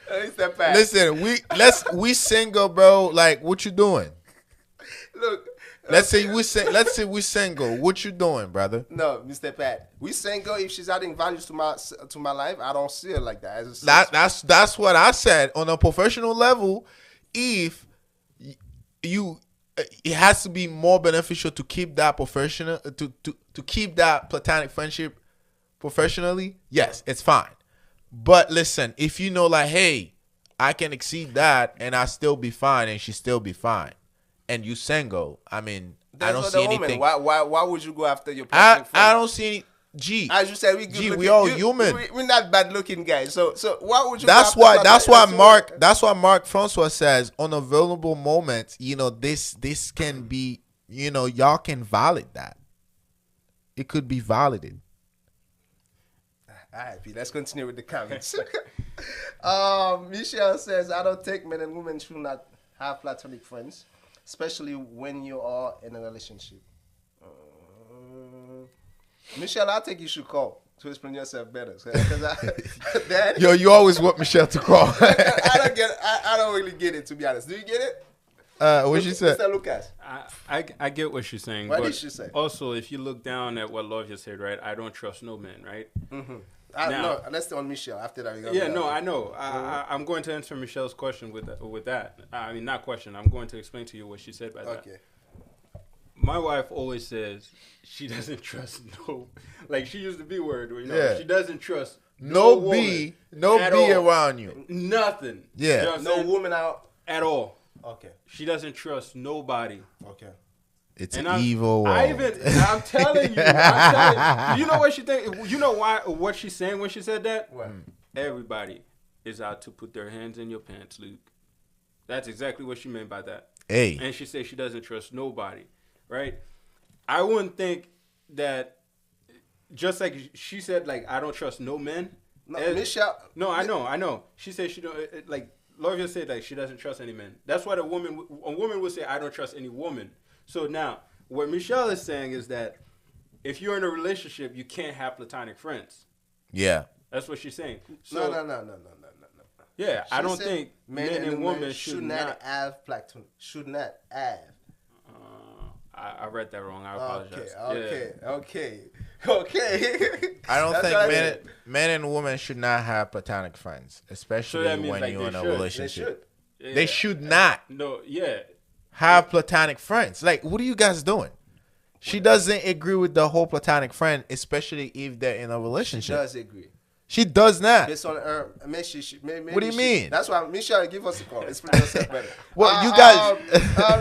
B: Listen, we single, bro. Like, what you doing?
A: Look.
B: Let's say we single. What you doing, brother?
A: No, Mr. Pat. We single. If she's adding values to my life, I don't see her like that.
B: That's what I said. On a professional level, if you, it has to be more beneficial to keep that professional to keep that platonic friendship professionally. Yes, it's fine. But listen, if you know, like, hey, I can exceed that and I still be fine, and she still be fine, and you single, I mean, I don't see anything.
A: Why would you go after your platonic friend?
B: I don't see any. G,
A: as you said,
B: we all human.
A: We're not bad looking guys. So why would you?
B: That's why Mark Francois says on a vulnerable moment, this can be, y'all can validate that. It could be validated.
A: All right, Pete, let's continue with the comments. Michelle says, I don't think men and women should not have platonic friends, especially when you are in a relationship. Michelle, I think you should call. to explain yourself better. Because that,
B: Yo, you always want Michelle to call.
A: I don't get. I don't really get it, to be honest. Do you get it?
B: What she said?
A: Mr. Lucas.
C: I get what she's saying.
A: What
C: but
A: did she say?
C: Also, if you look down at what Love just said, right? I don't trust no man, right?
A: No, let's stay on Michelle. After that,
C: Yeah, no, I know. I'm going to answer Michelle's question with that. I mean, not question. I'm going to explain to you what she said by that.
A: Okay.
C: My wife always says she doesn't trust like she used the B word.
B: Yeah.
C: She doesn't trust
B: No
C: woman
B: B
C: at all.
B: around you.
C: Nothing.
B: Yeah.
C: You know what I'm
A: No
C: saying?
A: woman out.
C: At all.
A: Okay.
C: She doesn't trust nobody.
A: Okay.
B: It's
C: And
B: an evil world.
C: I'm telling you. You know what she think? You know what she's saying when she said that?
A: What?
C: Everybody is out to put their hands in your pants, Luke. That's exactly what she meant by that.
B: Hey.
C: And she said she doesn't trust nobody, right? I wouldn't think that, just like she said, like, I don't trust no men.
A: No, Michelle.
C: No, I know. She said she don't, like, Laura just said, like, she doesn't trust any men. That's what a woman would say, I don't trust any woman. So now, what Michelle is saying is that if you're in a relationship, you can't have platonic friends.
B: Yeah.
C: That's what she's saying. So,
A: No.
C: yeah, I don't
A: said
C: think men and women should not.
A: have platon. Should not have.
C: I read that wrong. I apologize.
A: Okay.
B: I don't
A: That's
B: think
A: what I mean.
B: men and women should not have platonic friends, especially
C: that means,
B: when
C: like,
B: you're
C: they
B: in a
C: should. They
B: relationship.
C: Yeah.
B: They should not
C: No, yeah.
B: have platonic friends. Like, what are you guys doing? She doesn't agree with the whole platonic friend, especially if they're in a
A: She
B: relationship.
A: does agree.
B: She does not.
A: Based on her, maybe
B: What do you mean?
A: That's why Michelle, give us a call. Explain yourself better.
B: Well, you guys.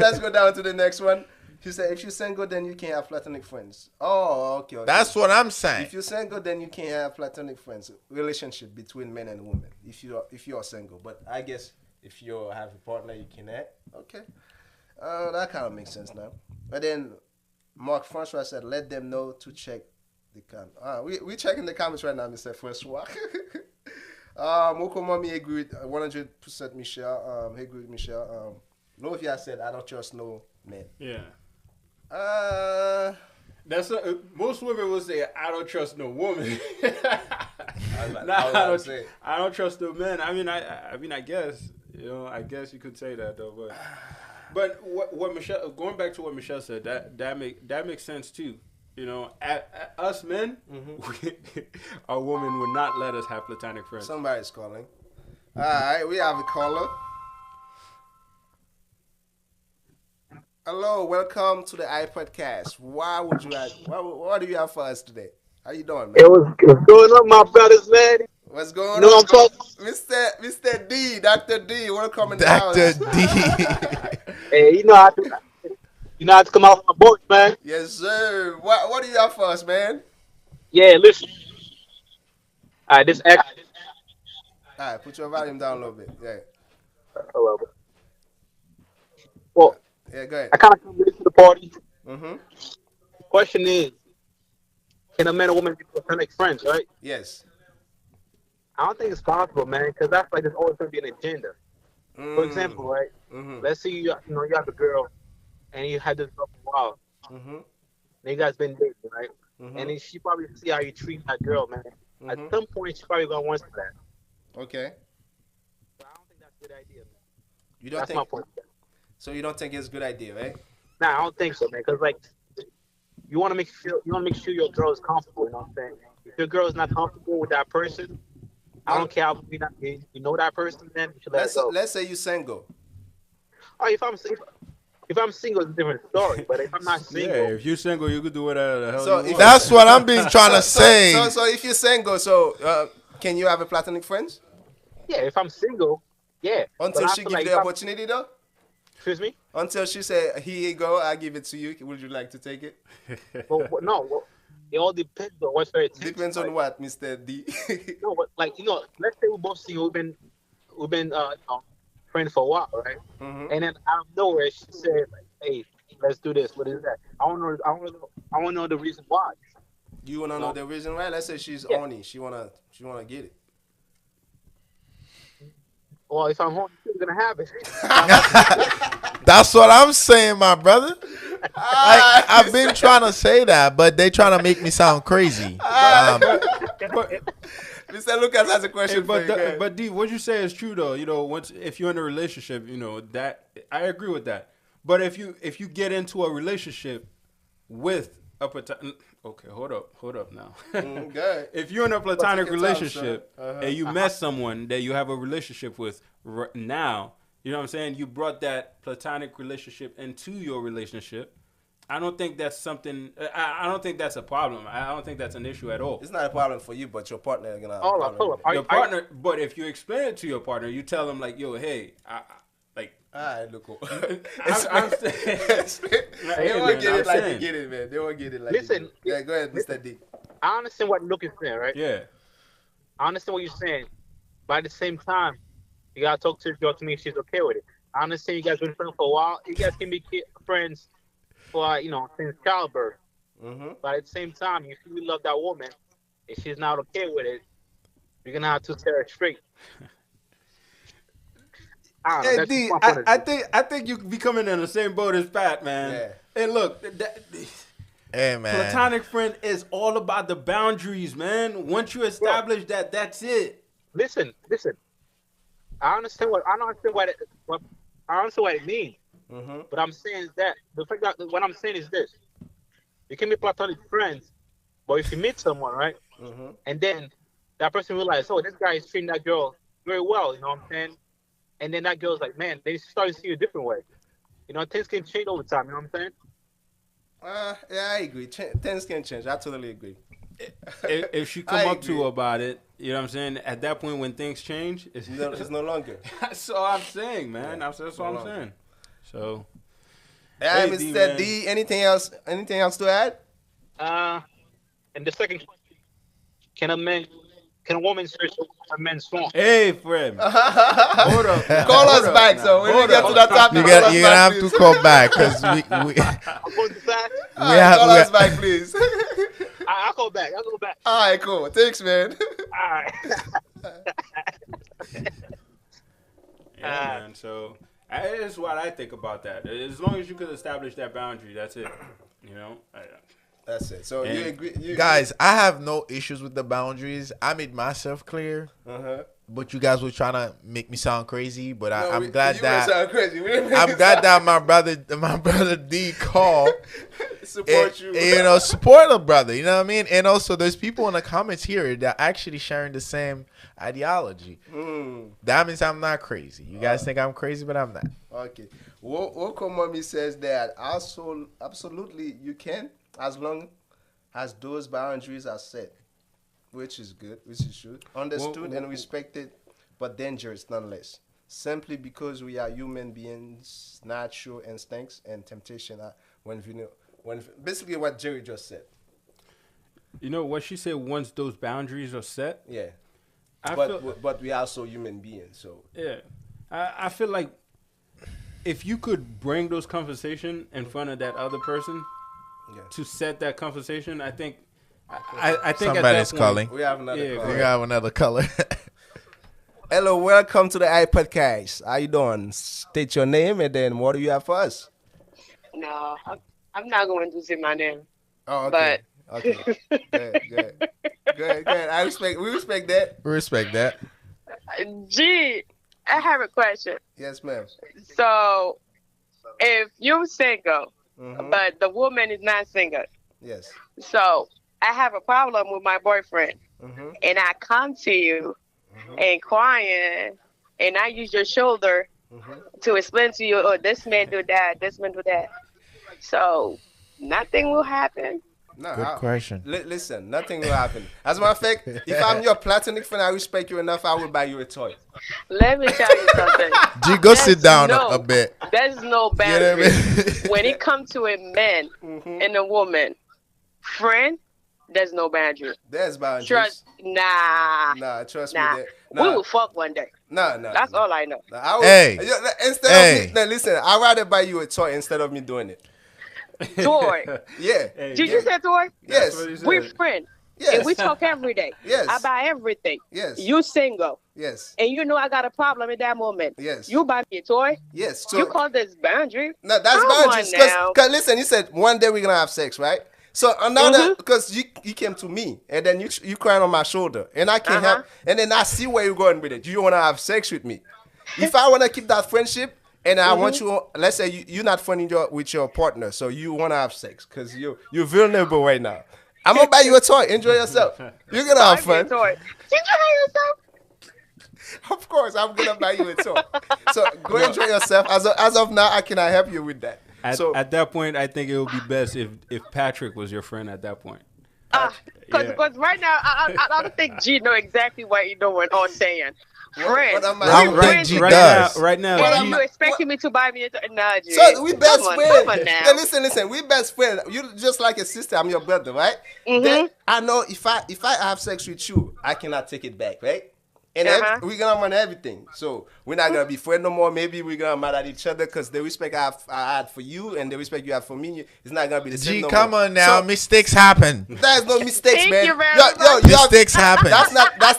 A: Let's go down to the next one. She said, if you're single, then you can't have platonic friends. Oh, okay.
B: That's what I'm saying.
A: If you're single, then you can't have platonic friends. Relationship between men and women. If you're single, but I guess if you have a partner, you can have. Okay. That kind of makes sense now. But then Mark Francois said, let them know to check the comments. We checking the comments right now, Mr. Francois. Moko Mommy agreed 100% Michelle. He agreed with Michelle. Lovia said, I don't trust no man.
C: Yeah.
A: Uh,
C: That's most women will say, I don't trust no woman. I don't trust no men. I guess, I guess you could say that though, but what Michelle, going back to what Michelle said, that makes sense too. At us men, our woman would not let us have platonic friends.
A: Somebody's calling. All right, we have a caller. Hello, welcome to the iPodcast. What do you have for us today? How you doing, man?
D: Hey, what's going on, my brothers, man?
A: What's going
D: You know
A: on?
D: what I'm talking?
A: Mr. D, Dr. D, welcome in the
B: Dr.
A: house.
B: D.
D: Hey, you know how to come out with my voice, man.
A: Yes, sir. What do you have for us, man?
D: Yeah, listen. All right, this act.
A: All right, put your volume down a little bit. Yeah.
D: Hello. Well,
A: Yeah, go ahead.
D: I kind of come late to the party.
A: Mm-hmm.
D: The question is, can a man and woman be platonic friends, right?
A: Yes.
D: I don't think it's possible, man, because I feel like there's always going to be an agenda. For example, right?
A: Mm-hmm.
D: Let's say you have a girl, and you had this girl for a while.
A: Mm-hmm.
D: And you guys been dating, right?
A: Mm-hmm.
D: And then she probably see how you treat that girl, man. At
A: Mhm.
D: some point, she probably gonna want some of that.
A: Okay.
D: But I don't think that's a good idea, man.
A: You don't
D: That's
A: think
D: my point.
A: so? You don't think it's a good idea, right?
D: Nah, I don't think so, man. Because like, you want to make sure your girl is comfortable. You know what I'm saying? If your girl is not comfortable with that person, I don't care how you know that person. Then you should let it go.
A: Let's say you single.
D: Oh, if I'm single, it's a different story. But if I'm not
C: Yeah,
D: single,
C: if you're single, you could do whatever the hell
A: So
C: you
A: if
C: want.
B: That's what I'm being trying to say.
A: So if you're single, can you have a platonic friends
D: yeah, if I'm single, yeah.
A: until
D: But I
A: she
D: feel
A: give
D: like
A: you
D: if
A: the
D: I'm-
A: opportunity, though?
D: Excuse me.
A: Until she say, "Here you go, I give it to you." Would you like to take it?
D: No. It all depends on what's very intense.
A: Depends on
D: Like,
A: what, Mr. D.
D: No, but like let's say we both single. We've been friends for a while, right?
A: Mhm.
D: And then out of nowhere, she said, like, "Hey, let's do this. What is that?" I want to know the reason why.
A: You wanna know the reason why? Let's say she's
D: Yeah.
A: horny. She wanna get it.
D: Well, if I'm home, she's gonna have it.
B: That's what I'm saying, my brother. Like, I've been trying to say that, but they trying to make me sound crazy.
C: But
A: Mr. Lucas has a question for you. Go ahead.
C: but D, what you say is true though. You know, once if you're in a relationship, you know that I agree with that. But if you get into a relationship with a okay, hold up now.
A: Good.
C: If you're in a platonic
A: your time,
C: relationship
A: son.
C: and you met someone that you have a relationship with now, you know what I'm saying? You brought that platonic relationship into your relationship. I don't think that's something. I don't think that's a problem. I don't think that's an issue at all.
A: It's not a problem for you, but your partner is gonna have a
D: Hold up,
A: problem.
D: hold up.
C: Your partner, but if you explain it to your partner, you tell them like, "Yo, hey, like."
A: Alright, look cool.
C: I'm saying,
A: They won't get it like you get it, man. They won't get it like
D: Listen,
A: you get it. Yeah, go ahead, Mr. D.
D: I understand what Luke is saying, right?
C: yeah,
D: I understand what you're saying, but at the same time, you gotta talk to the girl to make sure she's okay with it. I understand you guys been friends for a while. You guys can be friends for since childbirth.
A: Mm-hmm.
D: But at the same time, if you love that woman, and she's not okay with it, you're gonna have to set her straight. I don't know,
C: hey
D: that's
C: D,
D: just my point of view.
C: I think you be coming in the same boat as Pat, man.
A: Yeah.
C: And look,
B: Hey, man.
C: platonic friend is all about the boundaries, man. Once you establish that, that's it.
D: Listen. I understand what it means.
A: Mm-hmm.
D: But I'm saying is that what I'm saying is this: you can be platonic friends, but if you meet someone, right,
A: Mm-hmm.
D: and then that person realizes, oh, this guy is treating that girl very well, you know what I'm saying? And then that girl's like, man, they start to see you a different way. Things can change all the time. You know what I'm saying?
A: Yeah, I agree. Things can change. I totally agree.
C: If she come
A: I
C: up to
A: agree.
C: you about it, you know what I'm saying? At that point, when things change,
A: It's no longer.
C: that's all I'm saying, man.
A: Yeah,
C: That's
A: no
C: all I'm
A: longer.
C: saying. So,
A: Yeah,
C: Hey, D,
A: Mr.
C: man.
A: D. Anything else? Anything else to add?
D: And the second question: Can a woman search a man's phone?
C: hey, friend.
A: Call
C: Hold up.
A: us back, so when we
C: Hold
A: get
C: up.
A: to that topic,
B: You're
A: call
B: gonna
A: us back,
B: have to
A: please.
B: call back because we
D: I'm going to say,
A: Alright, call
B: we
A: us back, please.
D: I'll go back.
A: All right, cool. Thanks, man.
D: All right.
C: Yeah, man. So, that's what I think about that. As long as you can establish that boundary, that's it. You know?
A: That's it. So you
C: And-
A: agree,
B: guys, I have no issues with the boundaries. I made myself clear,
A: Uh-huh.
B: but you guys were trying to make me sound crazy. But I'm
A: you
B: glad that
A: sound crazy. We didn't make
B: I'm
A: it
B: glad
A: sound-
B: that my brother D called.
A: support you.
B: Support a brother. You know what I mean? And also, there's people in the comments here that are actually sharing the same ideology. That means I'm not crazy. You guys think I'm crazy, but I'm not.
A: Okay. Woko Mommy says that also absolutely you can, as long as those boundaries are set, which is good, which is true, understood and respected, but dangerous nonetheless. Simply because we are human beings, natural instincts and temptation are basically what Jerry just said.
C: You know what she said? Once those boundaries are set,
A: Yeah.
C: I
A: But
C: feel,
A: but we are also human beings, so
C: yeah, I feel like if you could bring those conversation in front of that other person
A: yeah.
C: to set that conversation, I think I think at
B: Somebody's
C: that point,
B: calling.
A: We have another
C: Yeah,
A: call.
B: We got another color.
A: Hello, welcome to the iPodcast. How you doing? State your name and then what do you have for us?
E: No, I'm not going to say my name.
A: Oh, okay. Okay. Good. We respect that.
B: We respect that.
E: Gee, I have a question.
A: Yes, ma'am.
E: So, if you're single,
A: Mhm.
E: but the woman is not single,
A: Yes.
E: so I have a problem with my boyfriend,
A: Mm-hmm.
E: and I come to you and crying, and I use your shoulder to explain to you, oh, this man do that, this man do that. So, nothing will happen.
A: No,
B: Good question.
A: Listen, nothing will happen. As a matter of fact, if I'm your platonic friend, I respect you enough, I will buy you a toy.
E: Let me tell you something.
B: G, go sit down
E: no-
B: a bit.
E: There's no
B: You know what I
E: boundary.
B: mean?
E: When it comes to a man and a woman, friend, there's no boundary.
A: There's boundaries.
E: Trust, nah.
A: Trust
E: Nah.
A: me.
E: We will fuck one day.
A: No.
E: That's all I know.
A: I will,
B: Hey.
A: Instead
B: Hey.
A: of me, listen, I'd rather buy you a toy instead of me doing it.
E: Toy.
A: Yeah.
C: Hey,
E: Did you say toy?
A: Yes.
C: what he said.
E: We're friends.
A: Yes.
E: And we talk every day.
A: Yes.
E: I buy everything.
A: Yes.
E: You single.
A: Yes.
E: And you know I got a problem in that moment.
A: Yes.
E: You buy me a toy.
A: Yes. So
E: You call this boundary?
A: no, that's
E: Come on
A: boundaries.
E: now.
A: Because listen, you said one day we're gonna have sex, right? So another, because you came to me and then you crying on my shoulder and I can't help, and then I see where you're going with it. You want to have sex with me. If I want to keep that friendship and I want you, let's say you're not friendly with your partner, so you want to have sex because you're vulnerable right now. I'm gonna buy you a toy. Enjoy yourself. You're gonna have fun.
E: Did you hear yourself?
A: Of course, I'm gonna buy you a toy. So go enjoy yourself. As of now, I cannot help you with that.
C: At that point, I think it would be best if Patrick was your friend at that point.
E: Because right now, I don't think G know exactly what you're doing or saying. Friends.
B: I don't think G does.
C: Right now,
E: and you expecting me to buy me a nah, G.
A: So we best friends.
E: Come on now.
A: Hey, listen. We best friends. You just like a sister. I'm your brother, right? Then I know if I have sex with you, I cannot take it back, right? And we're gonna run everything. So we're not gonna be friends no more. Maybe we're gonna mad at each other because the respect I had for you and the respect you have for me is not gonna be the same.
B: G,
A: no
B: come
A: more.
B: on now. So, mistakes happen.
A: There's no mistakes,
E: Thank
A: man.
E: you very much.
B: Mistakes happen.
A: That's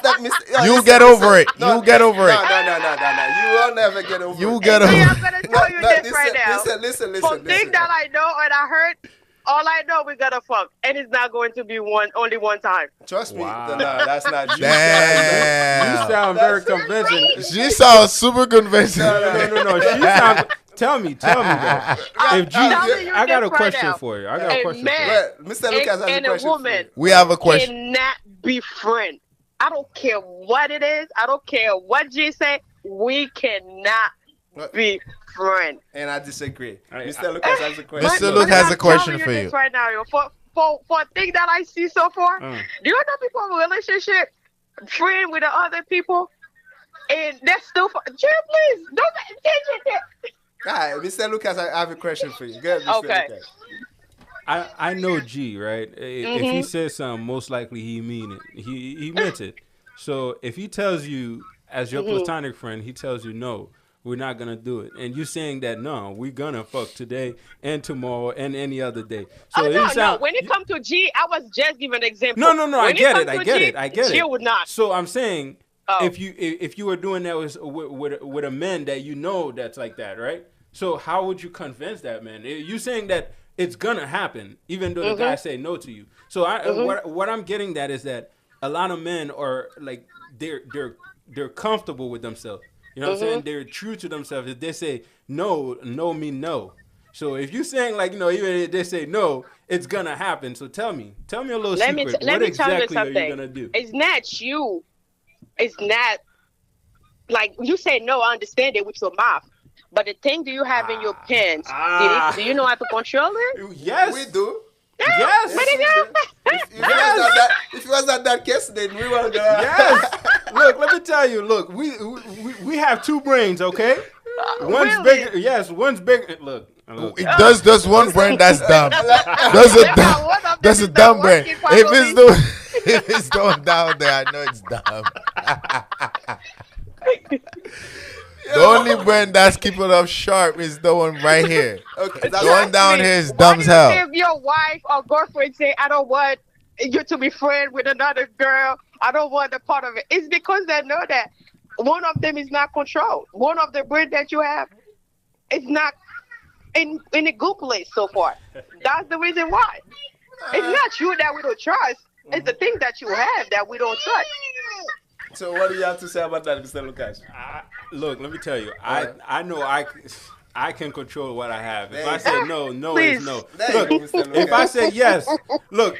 A: not mistake.
B: You get over it. You get over it.
A: No. You will never get over it.
B: You get over
E: I'm
B: it.
E: gonna tell you this right now.
A: Listen.
E: From things that I know and I heard, all I know we gotta fuck, and it's not going to be only one time.
A: Trust me.
C: Wow.
A: No, that's not you.
B: Damn.
C: You sound very convincing.
B: She sounds super convincing.
C: No. She sound. Tell me though. If G,
E: telling you
C: I got a
E: this right
C: question
E: now.
C: for you. I got a question.
A: Well, Mr. Lucas has a
E: And a
A: question
E: woman
B: We have a question.
E: cannot be friends. I don't care what it is. I don't care what G say. We cannot be friends.
A: And I disagree.
C: Right,
A: Mr. Lucas has a question.
B: Mr. Luke has a
E: I'm
B: question
E: telling
B: for
E: you
B: you.
E: this right now, yo. For things that I see so far, do you know people in a relationship, friend with the other people, and that's still Jim, please don't pay attention to.
A: All right, Mr. Lucas, I have a question for you. Go ahead, Mr.
E: Okay.
A: Lucas.
C: I know G, right? If he says something, most likely he mean it. He meant it. So if he tells you, as your platonic friend, he tells you no, we're not gonna do it, and you saying that no, we're gonna fuck today and tomorrow and any other day. So
E: No. When it comes to G, I was just giving an example.
C: No. I get it.
E: G would not.
C: So I'm saying, if you were doing that with a man that you know that's like that, right? So how would you convince that man? You saying that it's gonna happen, even though the guy say no to you. So what I'm getting at is that a lot of men are like they're comfortable with themselves. You know what I'm saying? They're true to themselves. If they say no mean no. So if you're saying like, even if they say no, it's gonna happen. So tell me a little secret.
E: Let me tell you
C: exactly are you
E: something.
C: gonna do?
E: It's not you. It's not like you say no. I understand it with your mouth, but the thing do you have in your pants? Do you know how to control it?
C: Yes,
A: We do.
C: Yes.
A: If it was not that case, then we were gonna.
C: Yes. Look, let me tell you. Look, we have two brains, okay? One's
E: Really?
C: bigger. Yes, one's bigger. Look.
B: Does one brain that's dumb? That's a dumb brain. If it's the one down there, I know it's dumb. The only brain that's keeping up sharp is the one right here.
A: Okay,
B: The one down here is dumb as hell.
E: If your wife or girlfriend say, "I don't want you to be friends with another girl. I don't want a part of it," it's because they know that one of them is not controlled. One of the brain that you have is not in a good place so far. That's the reason why. It's not you that we don't trust. It's the thing that you have that we don't trust.
A: So what do you have to say about that, Mr. Lucas?
C: Look, let me tell you. I know I can control what I have. If I
A: There
C: say
A: you
C: no
E: Please.
C: is no.
A: There
C: Look,
A: you go, Mr. Lucas.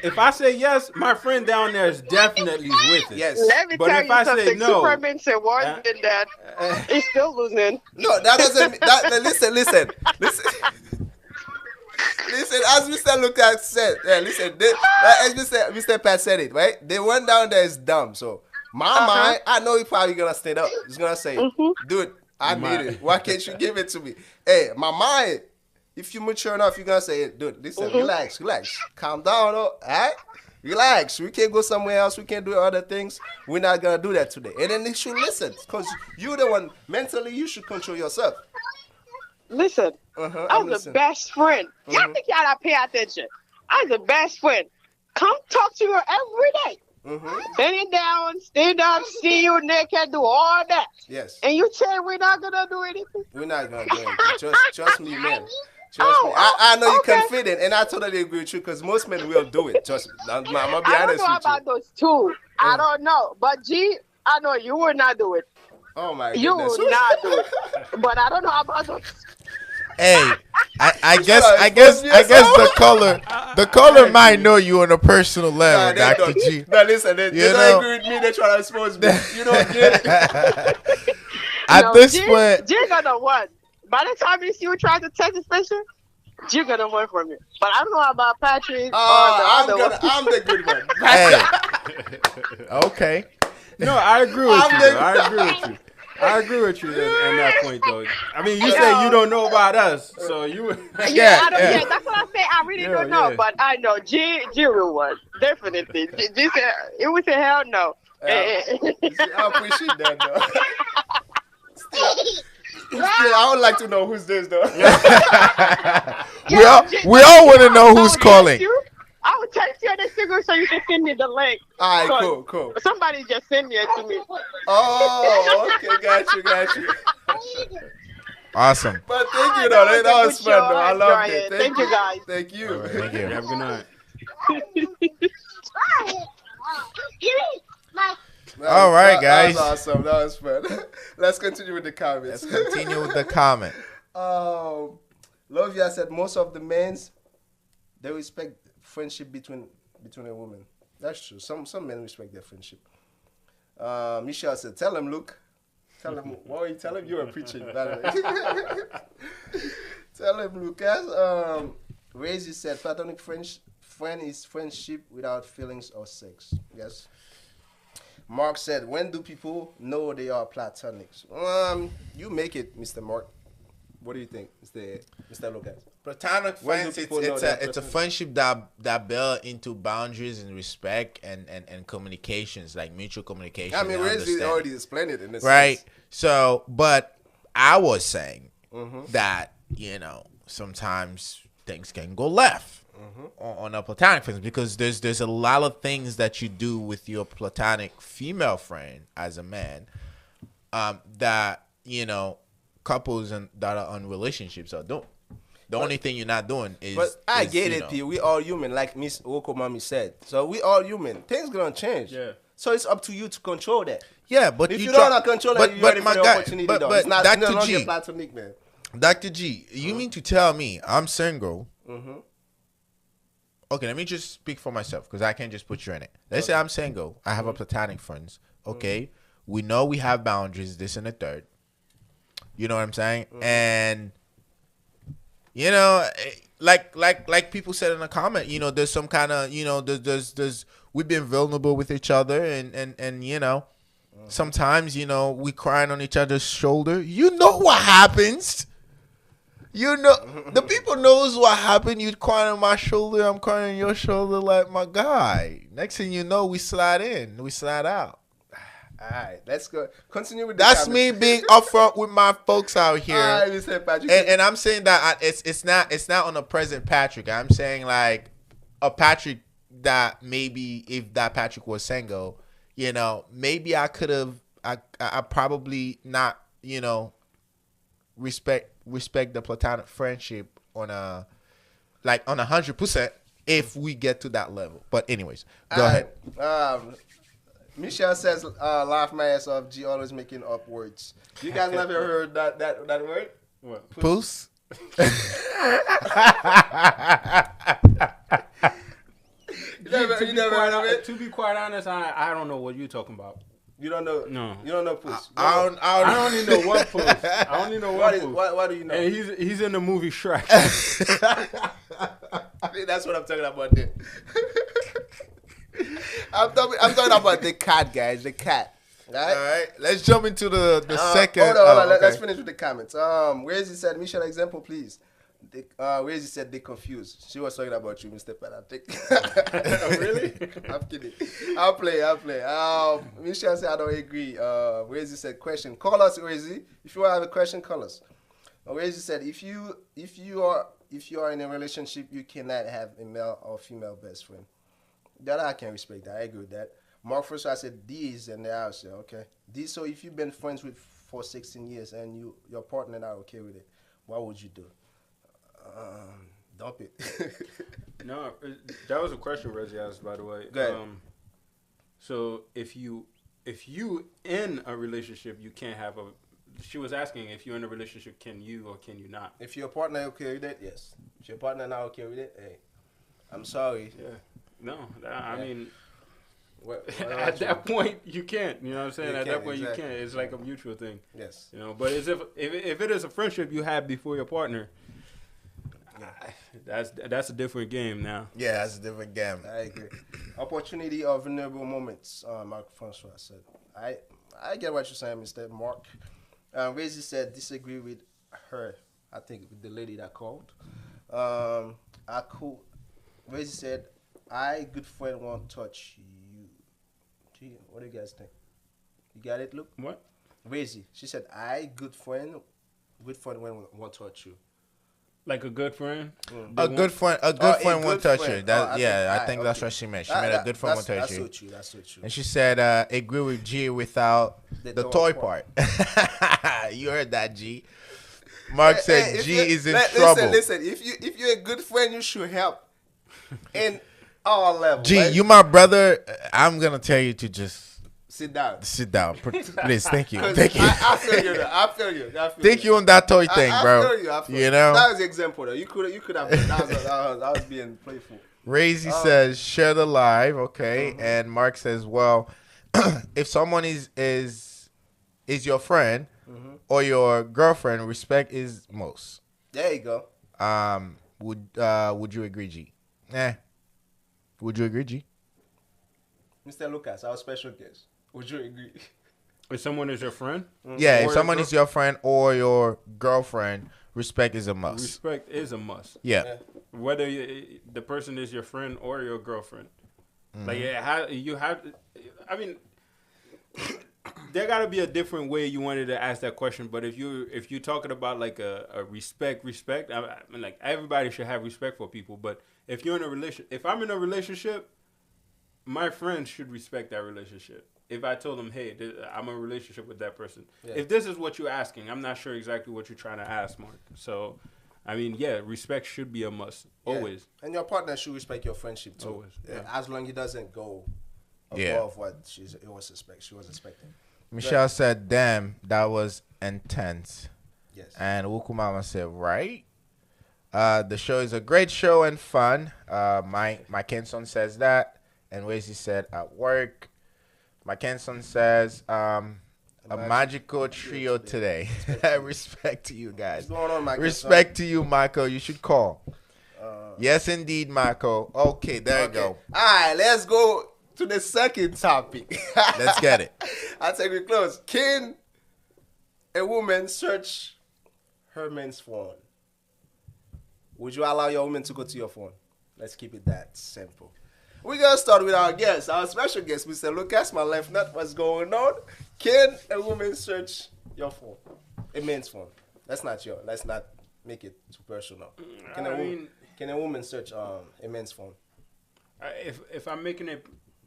C: if I say yes, my friend down there is definitely with it.
A: Yes.
E: Let me
C: But
E: tell
C: if
E: you
C: I say
E: something.
C: no,
E: Superman said worse than that. He's still losing.
A: No, that doesn't mean that. Listen. Listen, as Mr. Lucas said, as Mr. Pat said it, right? The one down there is dumb. So my mind, I know he probably gonna stand up. He's gonna say, "Dude, I need it. Why can't you give it to me?" Hey, my mind, if you mature enough, you're gonna say, "Dude, listen, relax, calm down, all right? Relax. We can go somewhere else. We can do other things. We're not gonna do that today." And then they should listen, because you're the one mentally. You should control yourself.
E: Listen, I'm the best friend. Y'all think y'all gotta pay attention. I'm the best friend. Come talk to you every day. Bending down, stand up, see you naked, do all that.
A: Yes.
E: And you say we're not gonna do anything?
A: We're not gonna do anything. Trust me, man. Trust me. I know you're
E: okay.
A: confident, and I totally agree with you because most men will do it. Trust me. I'm gonna be
E: I don't
A: honest
E: know
A: with you.
E: about those two. I don't know. But G, I know you would not do it.
A: Oh my
E: You
A: goodness.
E: would not do it. But I don't know about those.
B: Hey, I guess
A: gotta
B: I
A: expose
B: guess I guess
A: yourself.
B: the caller might know you on a personal
A: Nah,
B: level,
A: they
B: Dr.
A: don't.
B: G.
A: No, listen, they
B: You
A: don't
B: know?
A: agree with me. They try to expose me. You don't get it.
B: At
E: No,
B: this
E: G,
B: point,
E: G gonna win. By the time you see you trying to text this picture, G gonna win from you. But I don't know about Patrick or the other one.
A: I'm the good one.
B: hey, okay.
C: No, I agree with
A: I'm
C: you.
A: the-
C: Though. I agree with you. I agree with you in that point, though. I mean, you say you don't know about us, so you.
E: Yeah, I don't, yeah, that's what I say. I really
C: Yeah,
E: don't know,
C: yeah.
E: but I know G will win. Definitely. G said it was a hell no.
A: You see, I appreciate that, though. Still, I would like to know who's this, though.
B: We all want to know who's
E: I would
B: calling.
E: text you. I would text you on the signal so you can send me the link.
A: All right,
E: So
A: cool.
E: Somebody just send it to me.
A: Oh, okay, got you.
B: Awesome.
A: But thank you, though.
E: That was
A: That
E: a
A: was
E: good
A: fun,
E: show.
A: though. I
E: I
A: loved
E: enjoyed
A: it.
E: it. Thank you, guys.
A: Thank you.
B: All right, thank you.
C: Have a good night.
B: All right, guys.
A: That was awesome. That was fun. Let's continue with the comments.
B: Let's continue with the comment.
A: Lovia said most of the men they respect friendship between a woman. That's true. Some men respect their friendship. Michelle said, "Tell him, Luke. Tell him. What are you tell him? You are preaching, by the way. Tell him, Lucas." Razy said, "Platonic friend is friendship without feelings or sex." Yes. Mark said, "When do people know they are platonics?" You make it, Mr. Mark. What do you think, Mr. Lucas?
B: Platonic
A: When do
B: friends,
A: people know they're
B: it's a
A: platonic?
B: friendship that built into boundaries and respect and communications, like mutual communication.
A: I mean,
B: and
A: Razy
B: understanding.
A: already explained it in this
B: Right.
A: sense.
B: So, but I was saying
A: Mm-hmm.
B: that, sometimes things can go left on a platonic friends because there's a lot of things that you do with your platonic female friend as a man that, couples that are on relationships are doing. The only thing you're not doing is.
A: But I
B: is,
A: get it, P. We all human, like Miss Woko Mami said. So we all human. Things gonna change.
C: Yeah.
A: So it's up to you to control that.
B: Yeah, but
A: If you
B: try-
A: don't have control that, you're ready for the opportunity.
B: but
A: though. It's not no
B: Dr.
A: longer
B: G,
A: platonic, man.
B: Dr. G, you mean to tell me I'm single?
A: Mm-hmm.
B: Okay, let me just speak for myself because I can't just put you in it. Let's say I'm single. I have a platonic friends. Okay, we know we have boundaries. This and the third. You know what I'm saying? And like people said in the comment, there's some kind of, there's we've been vulnerable with each other, and sometimes we crying on each other's shoulder. You know what happens. The people knows what happened. You crying on my shoulder, I'm crying on your shoulder, like my guy. Next thing you know, we slide in, we slide out.
A: All right, let's go. Continue with the
B: That's me
A: comments.
B: being upfront with my folks out here.
A: All right, Mr. Patrick.
B: And I'm saying that it's not on a present Patrick. I'm saying like a Patrick that maybe if that Patrick was single, maybe I could have I probably not, respect the platonic friendship on a 100% if we get to that level. But anyways, go ahead.
A: Michelle says, laugh my ass off. G always making up words. You guys never heard that word?
C: What?
B: Poos?
A: You never heard of it?
C: To be quite honest, I don't know what you're talking about.
A: You don't know?
C: No.
A: You don't know puss?
B: I
C: I don't even know what post. I don't even know what post.
A: What do you know?
C: And he's in the movie Shrek.
A: That's what I'm talking about there. I'm talking about the cat, guys. The cat. Right?
B: All right, let's jump into the second.
A: Hold on.
B: okay.
A: Let's finish with the comments. Where's he said, Michelle, example, please. Where's he said they confused. She was talking about you, Mr. Pat, I think.
C: Really?
A: I'm kidding. I'll play. Michelle said I don't agree. Where's he said question. Call us, Wherezy. If you have a question, call us. Wherezy said if you are in a relationship, you cannot have a male or female best friend. That I can respect that. I agree with that. Mark first I said these and I said okay. These so if you've been friends for 16 years and your partner not okay with it, what would you do? jump it.
C: No, that was a question Reggie asked, by the way.
A: Go ahead.
C: So if you in a relationship, you can't have a. She was asking if you're in a relationship, can you or can you not?
A: If your partner okay with it, yes. If your partner not okay with it, hey, I'm sorry.
C: Yeah. No, I mean,
A: What
C: at that point you can't. You know what I'm saying?
A: You
C: At that
A: can't,
C: point
A: exactly.
C: you can't. It's like a mutual thing.
A: Yes.
C: You know, but as if it is a friendship you had before your partner, that's a different game now.
B: Yeah, that's a different game.
A: I agree. Opportunity or vulnerable moments. Mark Francois said. I get what you're saying, Mr. Mark. Razy said disagree with her. I think with the lady that called. Razy said, I good friend won't touch you. Gee, what do you guys think? You got it, Luke?
C: What?
A: Razy. She said, I good friend won't touch you.
C: Like a good friend?
B: A good friend won't touch you. I think that's what she meant. She meant a good friend won't touch you.
A: That's so true.
B: And she said, agree with G without the toy part. You heard that, G. Mark said G is in trouble.
A: Listen. If you're a good friend, you should help in all levels.
B: G,
A: right?
B: you my brother. I'm gonna tell you to just
A: sit down.
B: sit down, please. Thank you.
A: 'Cause
B: Thank you.
A: I feel you. I feel you.
B: Thank you on that toy thing, bro.
A: I feel you.
B: You know,
A: that was the example though. You could have. That was being playful.
B: Razy says share the live, okay, and Mark says, well, if someone is your friend or your girlfriend, respect is most.
A: There you go.
B: Would you agree, G? Would you agree, G?
A: Mr. Lucas, our special guest. Would you agree?
C: If someone is your friend,
B: Yeah,
C: Or
B: if someone
C: your
B: is your friend or your girlfriend, respect is a must.
C: respect is a must.
B: Yeah.
C: Whether the person is your friend or your girlfriend. Like, you have. I mean, there got to be a different way you wanted to ask that question. But if you're talking about like a respect, I mean, like everybody should have respect for people. But if you're in a if I'm in a relationship, my friends should respect that relationship. If I told them, hey, I'm in a relationship with that person.
A: Yeah.
C: If this is what you're asking, I'm not sure exactly what you're trying to ask, Mark. So, I mean, yeah, respect should be a must.
A: Yeah.
C: Always.
A: And your partner should respect your friendship too.
C: Always, yeah.
A: As long as it doesn't go above
B: Yeah.
A: what she was expecting.
B: Michelle said, damn, that was intense.
A: Yes.
B: And Wukumama said, right? The show is a great show and fun. My Kenson says that. And Wazy said, at work. My Kenson says, a magical trio today. Respect to you guys.
A: What's going on, Michael?
B: Respect to you, Michael. You should call. Yes, indeed, Michael. Okay, there you go.
A: All right, let's go to the second topic.
B: Let's get it.
A: I'll take it close. Can a woman search her man's phone? Would you allow your woman to go to your phone? Let's keep it that simple. We're going to start with our guest, our special guest, Mr. Lucas, my left nut. What's going on? Can a woman search your phone? A man's phone. Let's not make it too personal. Can a woman search a man's phone?
C: If I'm making it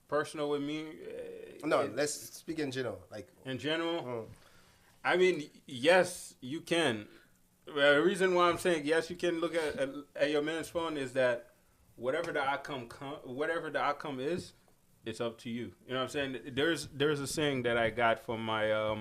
C: personal with me,
A: No, let's speak in general. Like
C: in general, I mean, yes, you can. Well, the reason why I'm saying yes, you can look at your man's phone is that whatever the outcome is, it's up to you. You know what I'm saying? There's a saying that I got from my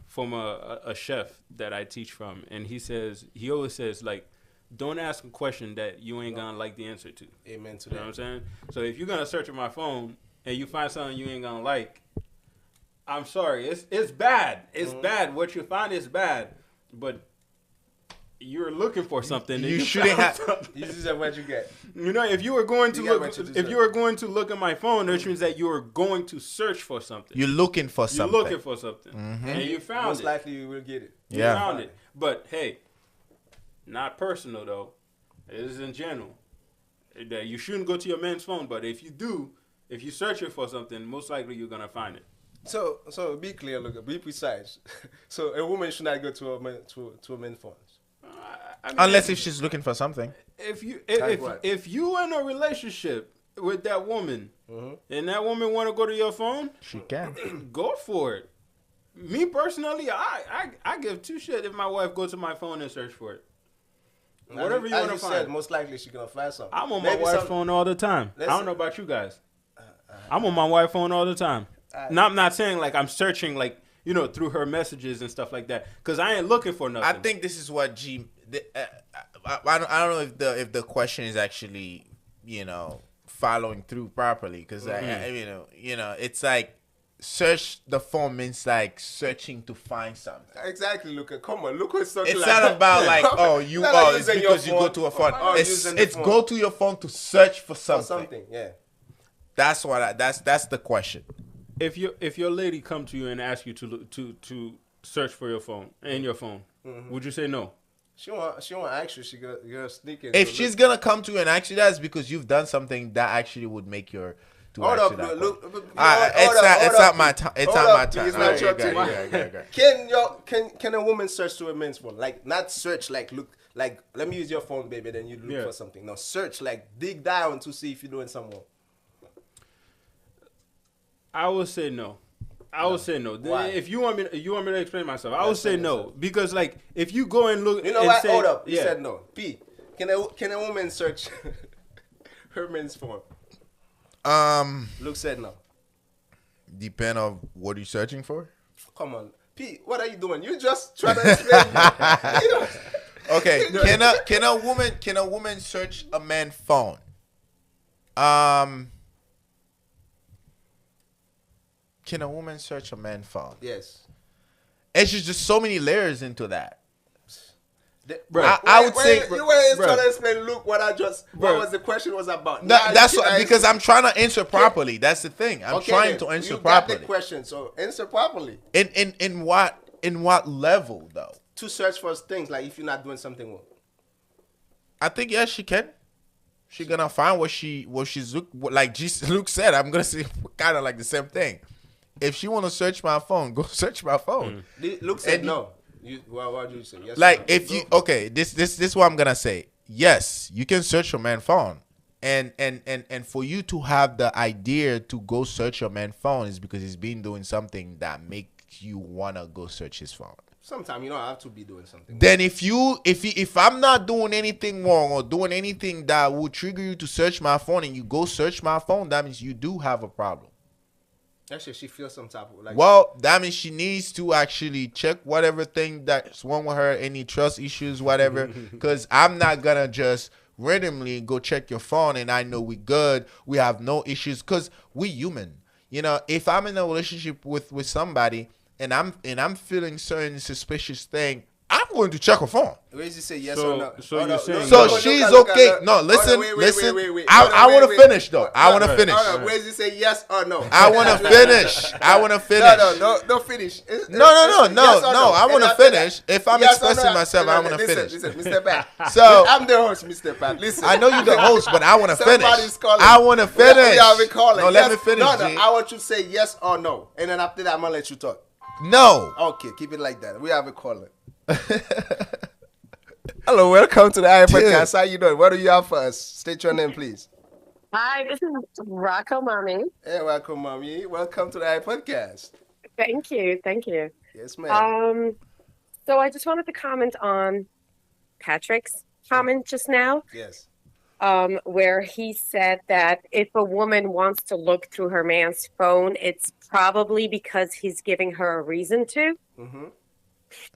C: from a chef that I teach from, and he always says, like, don't ask a question that you ain't gonna like the answer to.
A: Amen to
C: You know what
A: that.
C: I'm saying? So if you're gonna search on my phone and you find something you ain't gonna like, I'm sorry, it's bad. It's bad. What you find is bad, but you're looking for something.
B: You
C: and
B: shouldn't
C: found
B: have-
C: something.
A: You deserve what you get.
C: You know, if you were going to
A: You got
C: look,
A: what you
C: if
A: deserve.
C: you were going to look at my phone, that means that you were going to search for something.
B: You're looking for
C: You're
B: something.
C: looking for something, and you found
A: Most
C: it.
A: likely you will get it.
C: You
B: Yeah.
C: found it. But hey, not personal though. It is in general. That you shouldn't go to your man's phone, but if you do, if you're searching for something, most likely you're gonna find it.
A: So be clear, look, be precise. So a woman should not go to a man's phone.
C: I mean,
B: Unless if she's looking for something.
A: Like what?
C: if you in a relationship with that woman and that woman want to go to your phone,
B: She can.
C: go for it. Me personally, I give two shit if my wife goes to my phone and search for it. Whatever you
A: as
C: want to
A: you
C: find.
A: said, most likely she's gonna find something.
C: I'm on my
A: Maybe
C: wife's
A: some-
C: phone all the time. I
A: Listen.
C: don't know about you guys. I'm on my wife's phone all the time. Now, I'm not saying like I'm searching like through her messages and stuff like that because I ain't looking for nothing.
B: I think this is what I don't know if the question is actually following through properly because it's like search the phone means like searching to find something.
A: Exactly, look. Come on, look what's talking
B: It's
A: like.
B: not about like it's
A: using
B: because
A: your
B: you go
A: phone.
B: to a phone.
A: Oh, using the
B: It's
A: phone.
B: go to your phone to search for
A: For
B: something.
A: something, yeah.
B: That's what that's the question.
C: if your lady come to you and ask you to search for your phone and your phone, would you say no?
A: She won't ask you. She gonna sneak in.
B: If
A: So
B: she's gonna come to you and ask you that, it's because you've done something that actually would make your
A: hold
B: ask
A: up,
B: you that
A: look.
B: question.
A: It's
B: It's not my time. It's not my time.
A: It's
B: All
A: not
B: right,
A: your
B: you got it,
A: turn.
B: you got it.
A: Can a woman search to a man's phone? Like not search, like look, like let me use your phone, baby. Then you look for something. No, search, like dig down to see if you're doing something.
C: I would say no. I would say no.
A: Why?
C: If you want me to explain myself, I would say no because like if you go and look,
A: You know
C: and
A: what?
C: say,
A: Hold up. You said no. P. Can a woman search her man's phone? Luke said no.
B: Depend on what you're searching for.
A: Come on, P. What are you doing? You just try to explain.
B: Okay, can a woman search a man's phone? Can a woman search a man's phone?
A: Yes.
B: It's just so many layers into that.
A: I would say you were trying to explain, Luke, what was the question was about.
B: That's because I'm trying to answer properly. That's the thing. I'm trying to answer properly.
A: You got the question, so answer properly.
B: In what level though?
A: To search for things like if you're not doing something wrong.
B: I think yes, she can. She's gonna find what she's like. Luke said, I'm gonna say kind of like the same thing. If she wanna search my phone, go search my phone.
A: Luke said no. What did you say? Yes.
B: Like if you this is what I'm gonna say. Yes, you can search your man's phone, and for you to have the idea to go search your man's phone is because he's been doing something that makes you wanna go search his phone.
A: Sometimes you don't have to be doing something.
B: Then if I'm not doing anything wrong or doing anything that would trigger you to search my phone and you go search my phone, that means you do have a problem.
A: Actually, she feels some type of like.
B: Well, that means she needs to actually check whatever thing that's wrong with her, any trust issues, whatever. Because I'm not gonna just randomly go check your phone and I know we good, we have no issues. Because we human, If I'm in a relationship with somebody and I'm feeling certain suspicious thing, I'm going to check her phone.
A: Where does he say yes or no?
C: So you're saying
B: So
C: no.
B: she's okay. No, listen, listen. I want to finish though. I want to finish.
A: Where does he say yes or no?
B: I want to finish. I want to finish.
A: No, don't finish.
B: No. I want to finish. If I'm expressing myself, I want to finish.
A: Listen, Mr. Pat.
B: So
A: I'm the host, Mr. Pat. Listen.
B: I know you're the host, but I want to finish.
A: Somebody's calling.
B: I want to finish. No, let me finish.
A: No, I want you to say yes or no, and then after that, I'm gonna let you talk.
B: No.
A: Okay, keep it like that. We have a caller. Hello, welcome to the podcast. How you doing? What do you have for us? State your name, please.
E: Hi, this is Rocco Mommy.
A: Hey, welcome, mommy. Welcome to the podcast.
E: Thank you.
A: Yes, ma'am.
E: So I just wanted to comment on Patrick's comment just now,
A: Yes.
E: where he said that if a woman wants to look through her man's phone, it's probably because he's giving her a reason to.
A: Mm-hmm.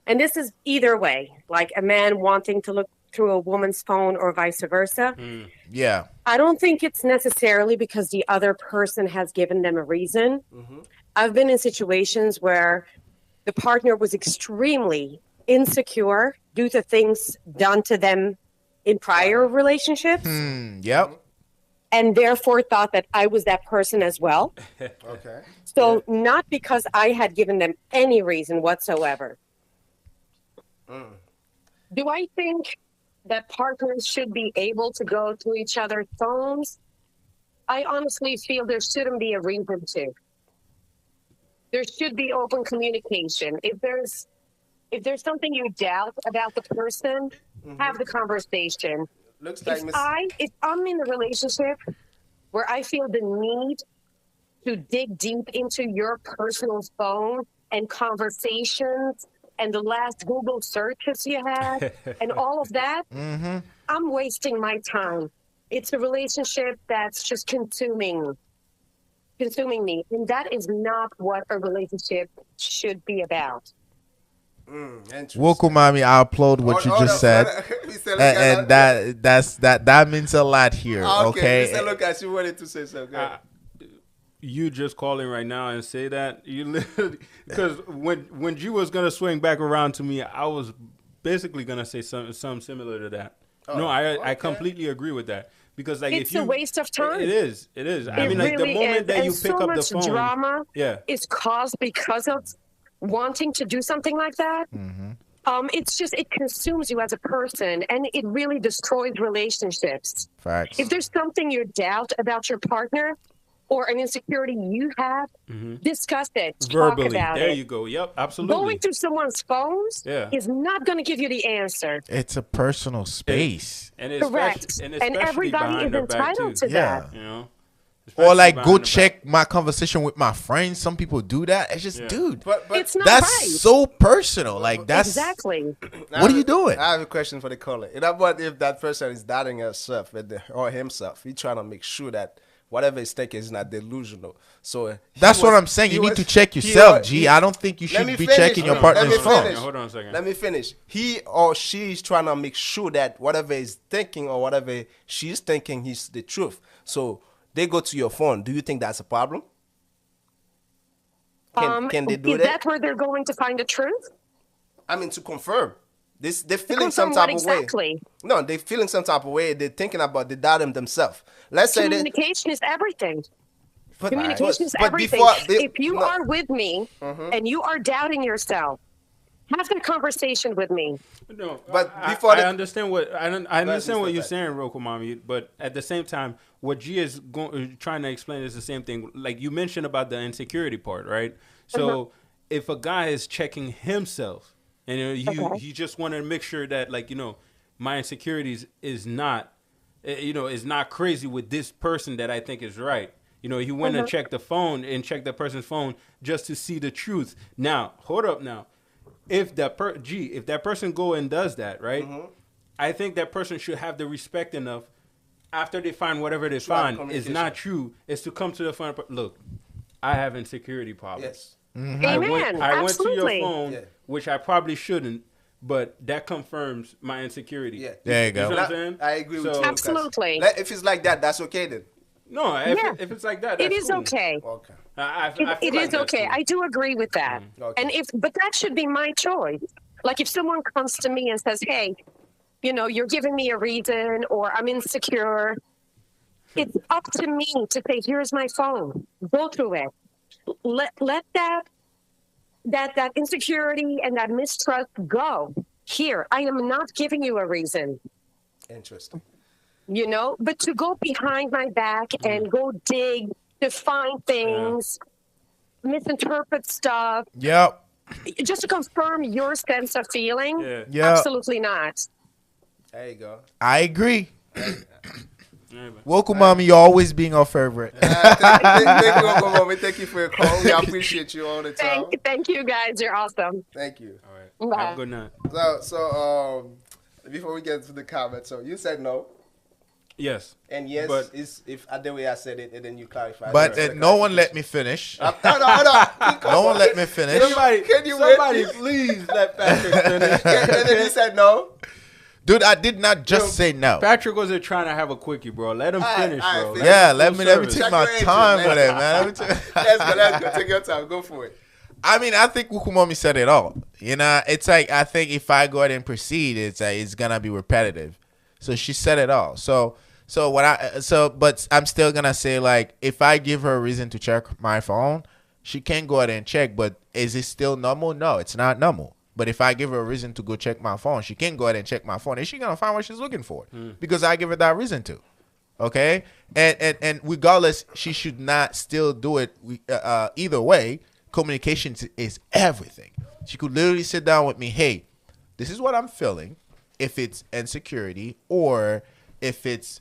E: And this is either way, like a man wanting to look through a woman's phone or vice versa.
B: Yeah.
E: I don't think it's necessarily because the other person has given them a reason.
A: Mm-hmm.
E: I've been in situations where the partner was extremely insecure due to things done to them in prior relationships,
B: Yep.
E: and therefore thought that I was that person as well.
A: Okay.
E: So not because I had given them any reason whatsoever. Do I think that partners should be able to go to each other's phones? I honestly feel there shouldn't be a reason to. There should be open communication. If there's something you doubt about the person, have the conversation.
A: Looks like
E: If I'm in a relationship where I feel the need to dig deep into your personal phone and conversations
F: and the last Google searches you had and all of that, I'm wasting my time. It's a relationship that's just consuming me. And that is not what a relationship should be about.
A: Interesting.
B: Wokumami, I applaud what you just said. And that means a lot here. Okay.
A: Mr. Lucas, you wanted to say something.
C: You just calling right now and say that because when G was gonna swing back around to me, I was basically gonna say something similar to that. I completely agree with that because like
F: it's a waste of time.
C: It is. I mean, like
F: really
C: the moment
F: is.
C: that
F: and
C: you pick
F: so
C: up the phone,
F: drama is caused because of wanting to do something like that. It consumes you as a person, and it really destroys relationships.
B: Facts.
F: If there's something you doubt about your partner or an insecurity you have, discuss it.
C: Verbally.
F: Talk about
C: there
F: it.
C: you go. Yep, absolutely.
F: Going through someone's phones is not going to give you the answer.
B: It's a personal space.
F: Correct. And everybody is entitled to that.
C: You know?
B: Or like go check my conversation with my friends. Some people do that. It's just, dude,
A: but
F: it's not
B: that's
F: right.
B: so personal. Like that's
F: exactly.
B: What are you doing?
A: I have a question for the caller. You know what if that person is doubting herself or himself? He's trying to make sure that whatever he's thinking is not delusional. So
B: that's what I'm saying. You need to check yourself, G. I don't think you should be checking your partner's phone.
C: Hold on a second.
A: Let me finish. He or she is trying to make sure that whatever he's thinking or whatever she's thinking is the truth. So they go to your phone. Do you think that's a problem? Can they do that?
F: Is that where they're going to find the truth?
A: I mean, to confirm. They're feeling
F: confirm
A: some type
F: what
A: of way.
F: exactly?
A: No, they're feeling some type of way. They're thinking about, they doubt themselves. Let's say
F: communication is everything.
A: But,
F: Communication is everything. If you are with me and you are doubting yourself, have that conversation with me.
C: No,
A: but
C: before I understand what I understand what you're saying, Rokomami. But at the same time, what G is trying to explain is the same thing. Like you mentioned about the insecurity part, right? So if a guy is checking himself and he just wanted to make sure that, like, my insecurities is not, is not crazy with this person that I think is right. He went and checked the phone and checked the person's phone just to see the truth. Now, hold up now. If that person go and does that, right? I think that person should have the respect enough after they find whatever they find is not true, is to come to the phone. Look, I have insecurity problems.
F: Yes. Amen.
C: I went to your phone, which I probably shouldn't, but that confirms my insecurity.
A: Yeah.
B: There you go.
A: You know what I'm saying? I agree with you.
F: Absolutely.
A: If it's like that, that's okay then.
C: No, if it's like that, that's
F: it is
C: cool.
F: Okay.
A: Okay.
F: It is okay.
C: Cool.
F: I do agree with that.
A: Okay.
F: But that should be my choice. Like if someone comes to me and says, "Hey, you're giving me a reason, or I'm insecure," it's up to me to say, "Here's my phone. Go through it. Let that insecurity and that mistrust go. Here, I am not giving you a reason."
A: Interesting.
F: But to go behind my back and go dig to find things, misinterpret stuff.
B: Yep.
F: Just to confirm your sense of feeling.
B: Yeah.
F: Absolutely not.
A: There you go.
B: I agree. Welcome, Mommy. You're always being our favorite.
A: Thank you, Uncle Mommy. Thank you for your call. We appreciate you all the time.
F: Thank you, guys. You're awesome.
A: Thank you.
C: All right. Have a good night.
A: So before we get to the comments, so you said no.
C: Yes.
A: And yes,
C: but
A: if the way I said it, and then you clarified.
B: But no one let me finish.
A: No.
B: No one let me finish.
C: Somebody please let Patrick finish.
A: And then you said no.
B: Dude, I did not just say no.
C: Patrick wasn't trying to have a quickie, bro. Let him finish, bro.
B: Yeah, let me take my time with it, man.
A: Let's go. Take your time. Go for it.
B: I mean, I think Wukumomi said it all. It's like, I think if I go ahead and proceed, it's gonna be repetitive. So she said it all. But I'm still gonna say, like, if I give her a reason to check my phone, she can go ahead and check. But is it still normal? No, it's not normal. But if I give her a reason to go check my phone, she can go ahead and check my phone, and she's gonna find what she's looking for because I give her that reason to. Okay, and regardless, she should not still do it. Either way, communication is everything. She could literally sit down with me. Hey, this is what I'm feeling. If it's insecurity or if it's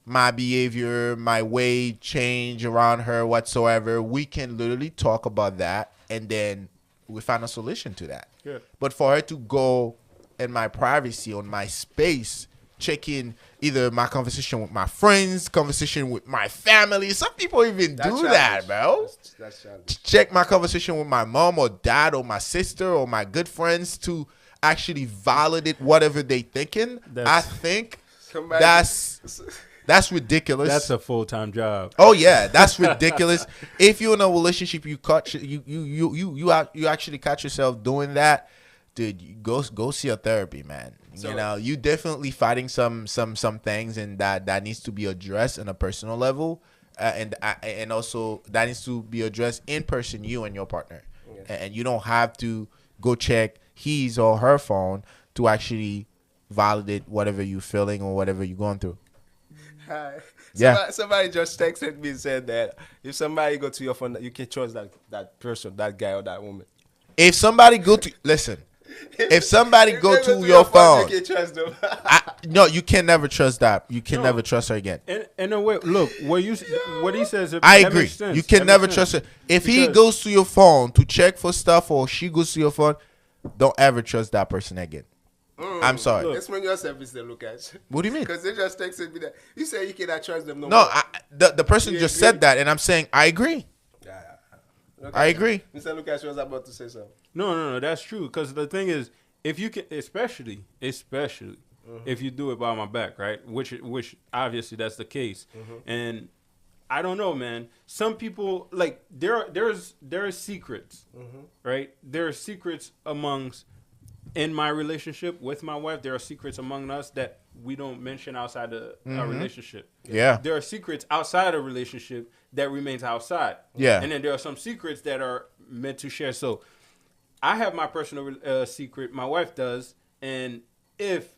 B: my behavior, my way change around her whatsoever, we can literally talk about that and then we find a solution to that.
C: Yeah.
B: But for her to go in my privacy, on my space, checking either my conversation with my friends, conversation with my family. Some people even do that, bro.
A: That's childish.
B: Check my conversation with my mom or dad or my sister or my good friends to actually validate whatever they thinking. I think that's ridiculous.
C: That's a full-time job.
B: Oh yeah, that's ridiculous. If you're in a relationship, you actually catch yourself doing that, dude. You go see a therapy, man.
A: So,
B: You definitely fighting some things, and that needs to be addressed on a personal level, and also that needs to be addressed in person, you and your partner, and you don't have to go check his or her phone to actually validate whatever you're feeling or whatever you're going through.
A: Hi.
B: Yeah.
A: Somebody just texted me and said that if somebody go to your phone, you can trust that person, that guy or that woman.
B: If somebody go to if somebody go to your phone,
A: you can trust them.
B: no, you can never trust that. You can
C: No.
B: never trust her again.
C: In a way, look, what he says.
B: I
C: that
B: agree.
C: makes sense.
B: You can
C: That
B: never
C: makes
B: trust
C: sense.
B: her. If he
C: Because-
B: goes to your phone to check for stuff or she goes to your phone, don't ever trust that person again. I'm sorry.
C: Look.
A: Explain yourself, Mr. Lucas.
B: What do you mean?
A: Because they just texted me that. You say you cannot trust them no
B: No,
A: more.
B: the person
A: You
B: just
A: agree?
B: said that, and I'm saying I agree.
A: Yeah. Okay.
B: I agree.
A: Mr. Lucas was about to say something.
C: No, that's true. Because the thing is, if you can, especially if you do it behind my back, right? Which obviously that's the case. And I don't know, man. Some people like there are secrets, right? There are secrets amongst in my relationship with my wife. There are secrets among us that we don't mention outside of our relationship.
B: Yeah.
C: There are secrets outside a relationship that remains outside.
B: Yeah.
C: And then there are some secrets that are meant to share. So I have my personal secret. My wife does. And if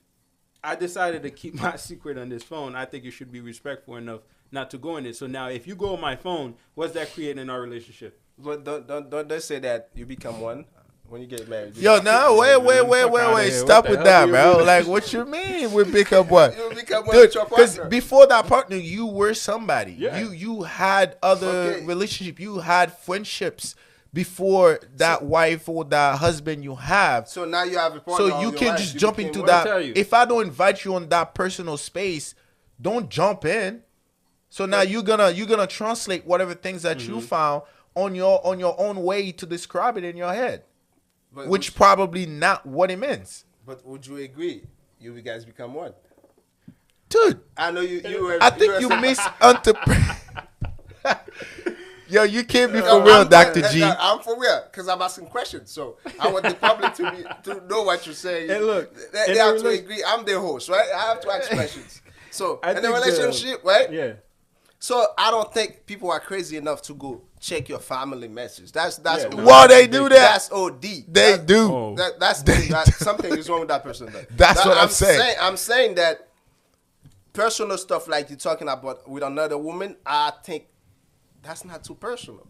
C: I decided to keep my secret on this phone, I think you should be respectful enough not to go in it. So now if you go on my phone, what's that creating in our relationship?
A: But don't they say that you become one when you get married?
B: Yo, no,
C: outta
B: wait.
C: here.
B: Stop
C: What the
B: with
C: hell
B: that,
C: do you
B: bro.
C: mean?
B: Like, what you mean we become what?
A: You become one
B: Dude,
A: with your
B: because
A: partner.
B: before that partner, you were somebody.
C: Yeah.
B: You had other
A: Okay.
B: relationship. You had friendships before that wife or that husband you have.
A: So now you have a partner.
B: So you
A: on
B: can
A: your
B: just
A: life.
B: jump
A: became
B: into
A: one.
B: that.
C: tell you.
B: If I don't invite you on that personal space, don't jump in. So now you're gonna translate whatever things that you found on your own way to describe it in your head,
A: But
B: which probably not what it means,
A: But would you agree? You guys become one.
B: dude.
A: I know you. Were,
B: I think
A: were
B: you
A: saying-
B: misinterpret. Yo, you can't be
A: No,
B: for real,
A: I'm-
B: Dr. G.
A: no, I'm for real because I'm asking questions. So I want the public to know what you're saying.
C: And look,
A: they
C: in
A: have
C: a
A: to
C: rela-
A: agree. I'm their host, right? I have to ask questions. So
C: I
A: in a
C: think,
A: relationship, right?
C: Yeah.
A: So I don't think people are crazy enough to go check your family message. That's
C: Yeah,
A: OD.
C: no.
B: Why they do that?
A: That's OD.
B: They
A: That-
B: do.
C: Oh.
A: That's something is wrong with that person. Then.
B: That's what I'm saying.
A: I'm saying that personal stuff like you're talking about with another woman, I think that's not too personal.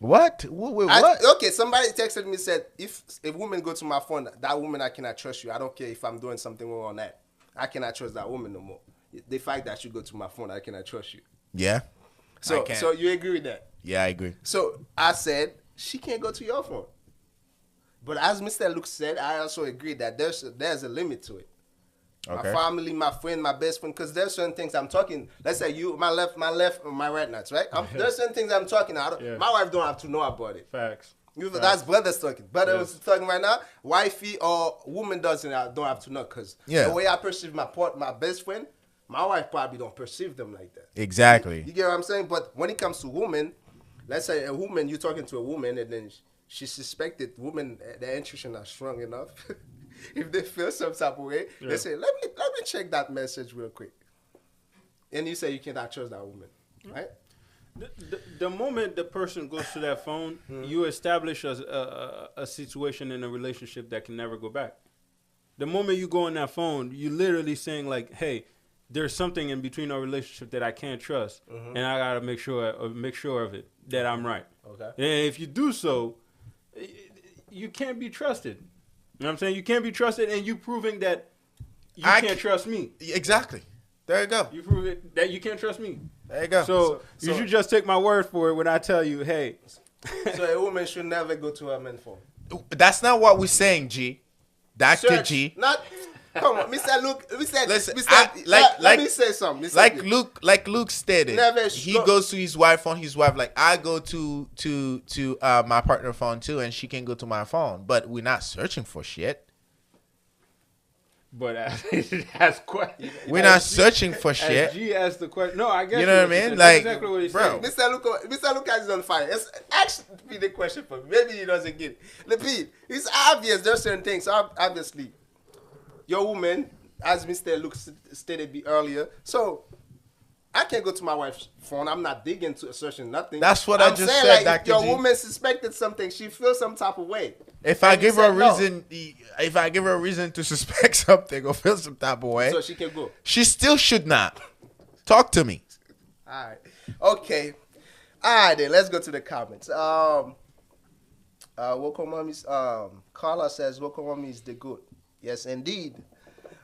B: What? What?
A: Okay, somebody texted me said if a woman go to my phone, that woman I cannot trust you. I don't care if I'm doing something wrong on that. I cannot trust that woman no more. The fact that you go to my phone, I cannot trust you.
B: Yeah. I
A: So
B: can't.
A: so you agree with that?
B: Yeah, I agree.
A: So I said she can't go to your phone. But as Mr. Luke said, I also agree that there's a limit to it.
B: Okay.
A: My family, my friend, my best friend, because there's certain things I'm talking. Let's say you, my left, my right nuts, right? There's certain things I'm talking.
C: Yeah.
A: My wife don't have to know about it.
C: Facts.
A: That's brothers talking. Brother
C: Yes.
A: was talking right now. Wifey or woman don't have to know because
B: Yeah.
A: the way I perceive my best friend, my wife probably don't perceive them like that.
B: Exactly.
A: You get what I'm saying? But when it comes to women, let's say a woman, you're talking to a woman and then she suspected women, their intuition are strong enough. If they feel some type of way,
C: Yeah.
A: they say, let me check that message real quick. And you say you cannot trust that woman, right?
C: The moment the person goes to that phone, you establish a situation in a relationship that can never go back. The moment you go on that phone, you literally saying like, "Hey, there's something in between our relationship that I can't trust, and I gotta make sure of it that I'm right."
A: Okay.
C: And if you do so, you can't be trusted. You know what I'm saying? You can't be trusted, and you proving that you
B: I
C: can't
B: ca-
C: trust me.
B: Exactly. There you go.
C: You prove it that you can't trust me.
B: There you go.
C: So you should just take my word for it when I tell you, hey,
A: So a woman should never go to her man phone.
B: That's not what we're saying, G. Dr.
A: Search,
B: G.
A: not. Come on, Mr. Luke. Mr.
B: Listen,
A: Mr. let me say something. Mr.
B: Like Luke stated,
A: Never
B: he
A: go-
B: goes to his wife on his wife. Like I go to my partner phone too, and she can go to my phone. But we're not searching for shit.
C: But
B: We're not searching for
C: as
B: shit.
C: G asked the question. No, I guess
B: You know what I mean?
C: That's
B: Like,
C: exactly what he's
B: bro.
C: saying.
A: Mr. Lucas is on fire. It's actually the question for me. Maybe he doesn't get it. Repeat. It's obvious. There's certain things. Obviously, your woman, as Mr. Luke stated earlier, so I can't go to my wife's phone. I'm not digging to searching nothing.
B: That's what
A: I'm
B: I just
A: saying,
B: said,
A: like, if
B: Dr.
A: your
B: G.
A: woman suspected something, she feels some type of way.
B: If I
A: And you
B: give her a
A: said no.
B: reason, if I give her a reason to suspect something or feel some type of way,
A: So she can go.
B: she still should not talk to me.
A: All right. Okay. All right, then. Let's go to the comments. Woko Mommy's, Carla says, Woko Mommy is the good. Yes, indeed.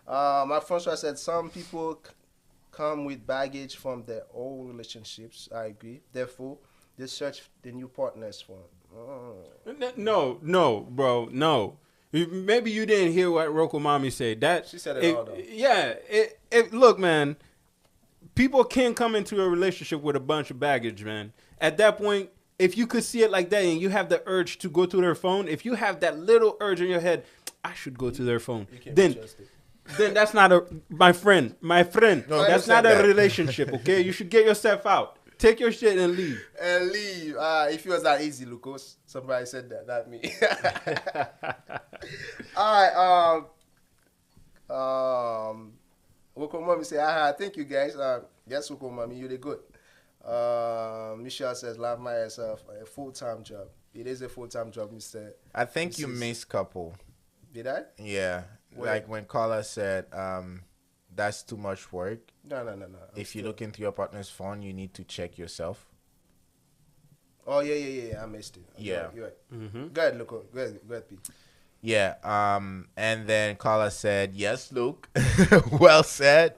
A: My Francois said, some people come with baggage from their old relationships. I agree. Therefore, they search the new partners for them.
C: No, bro, no. Maybe you didn't hear what Roko Mommy said.
A: She said it all, though.
C: Yeah. Look, man, people can come into a relationship with a bunch of baggage, man. At that point, if you could see it like that and you have the urge to go to their phone, if you have that little urge in your head, I should go to their phone, then that's not my friend.
B: No,
C: That's
B: you
C: not
B: said
C: a
B: that.
C: relationship, okay? You should get yourself out. Take your shit and leave.
A: And leave. If it was that easy, Lucas. Somebody said that, not me. All right. Woko Mommy say, thank you guys. Yes, Woko Mommy, you did good. Michelle says, laugh my ass off. A full-time job. It is a full-time job, Mr.
B: I think
A: This
B: you
A: is-
B: missed couple.
A: Did I?
B: Yeah.
A: Where?
B: Like when Carla said, that's too much work.
A: No.
B: If you look into your partner's phone, you need to check yourself.
A: Oh, yeah. I missed it.
B: Yeah.
A: You're right.
C: Mm-hmm.
A: Go ahead, Luco. Go ahead, Pete.
B: Yeah. And then Carla said, yes, Luke. Well said.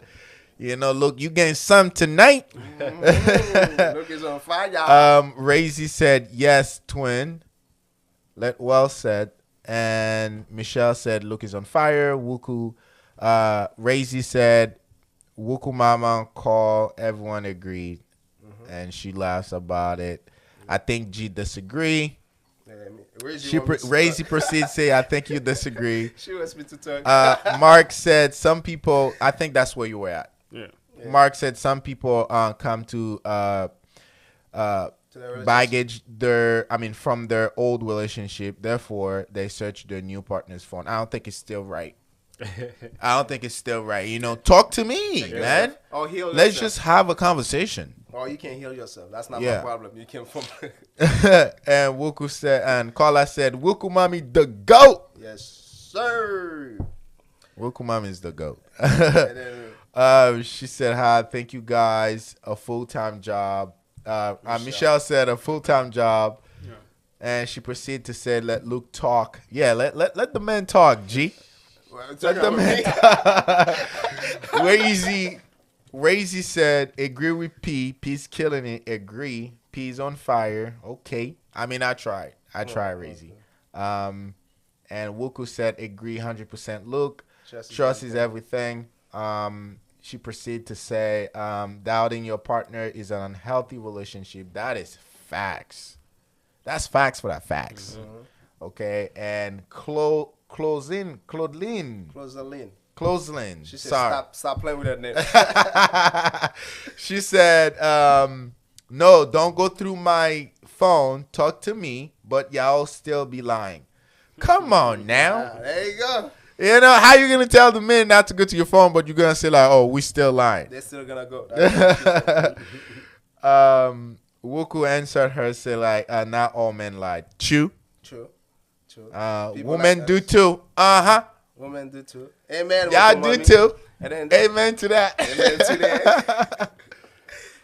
B: You know, look, you getting some tonight.
A: Luke is on fire, y'all.
B: Razy said, yes, twin. Well said. And Michelle said, look is on fire. Wuku. Razy said, Wuku mama call. Everyone agreed. And she laughs about it. I think G disagree. Razy proceeds to say, I think you disagree.
A: She wants me to talk.
B: Mark said, some people, I think that's where you were at.
C: Yeah.
B: Mark said some people come to baggage from their old relationship. Therefore, they search their new partner's phone. I don't think it's still right. You know, talk to me, man.
A: Or heal yourself.
B: Let's just have a conversation.
A: Or you can heal yourself. That's not
B: Yeah.
A: my problem. You can.
B: And Wuku said, and Carla said, Wuku mommy the goat.
A: Yes, sir.
B: Wuku mommy is the goat.
A: And then,
B: She said, hi, thank you guys. A full-time job. Michelle said a full-time job.
C: Yeah.
B: And she proceeded to say, let Luke talk. Yeah, let the man talk, G. Let the man talk. Razy said, agree with P. P's killing it. Agree. P's on fire. Okay. I mean, I tried. Razy. And Wuku said, agree 100% Luke. Trust is everything. She proceeded to say, doubting your partner is an unhealthy relationship. That is facts. That's facts for that facts. Okay. And Claudeline.
A: She said,
B: Sorry.
A: stop playing with that name.
B: She said, no, don't go through my phone. Talk to me, but y'all still be lying. Come on now.
A: There you go.
B: You know, how you going to tell the men not to go to your phone, but you're going to say like, oh, we still lying.
A: They're still gonna go.
B: Wuku answered her, say like, not all men lied. True.
A: True.
B: Women
A: like
B: do
A: us.
B: too. Uh-huh.
A: Women do too. Amen.
B: Y'all
A: Woko
B: do
A: Mommy.
B: too.
A: And then
B: Amen to that.
A: Amen to that.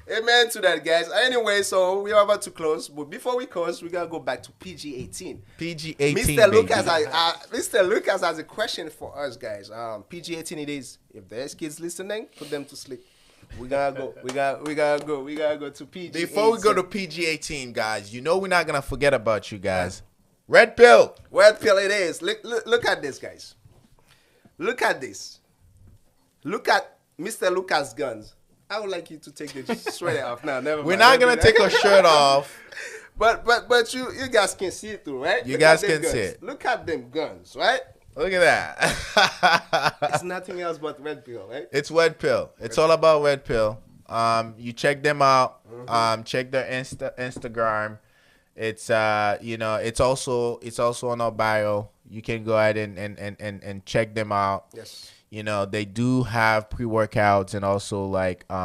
A: Amen to that, guys. Anyway, so we are about to close, but before we close, we gotta go back to PG-18.
B: PG-18,
A: Mr. Lucas,
B: baby.
A: Mr. Lucas has a question for us, guys. PG-18 it is. If there's kids listening, put them to sleep. We gotta go. We gotta go to PG.
B: Before we go to PG-18, guys, you know we're not gonna forget about you guys. Red pill.
A: Red pill it is. Look at this, guys. Look at this. Look at Mr. Lucas' guns. I would like you to take the sweater off now. Never mind.
B: We're not gonna take our shirt off.
A: But you guys can see it through, right?
B: You guys can see it.
A: Look at them guns, right?
B: Look at that.
A: It's nothing else but red pill, right?
B: It's red pill. It's all about red pill. You check them out. Check their Instagram. It's it's also on our bio. You can go ahead and check them out.
A: Yes.
B: They do have pre-workouts and also like we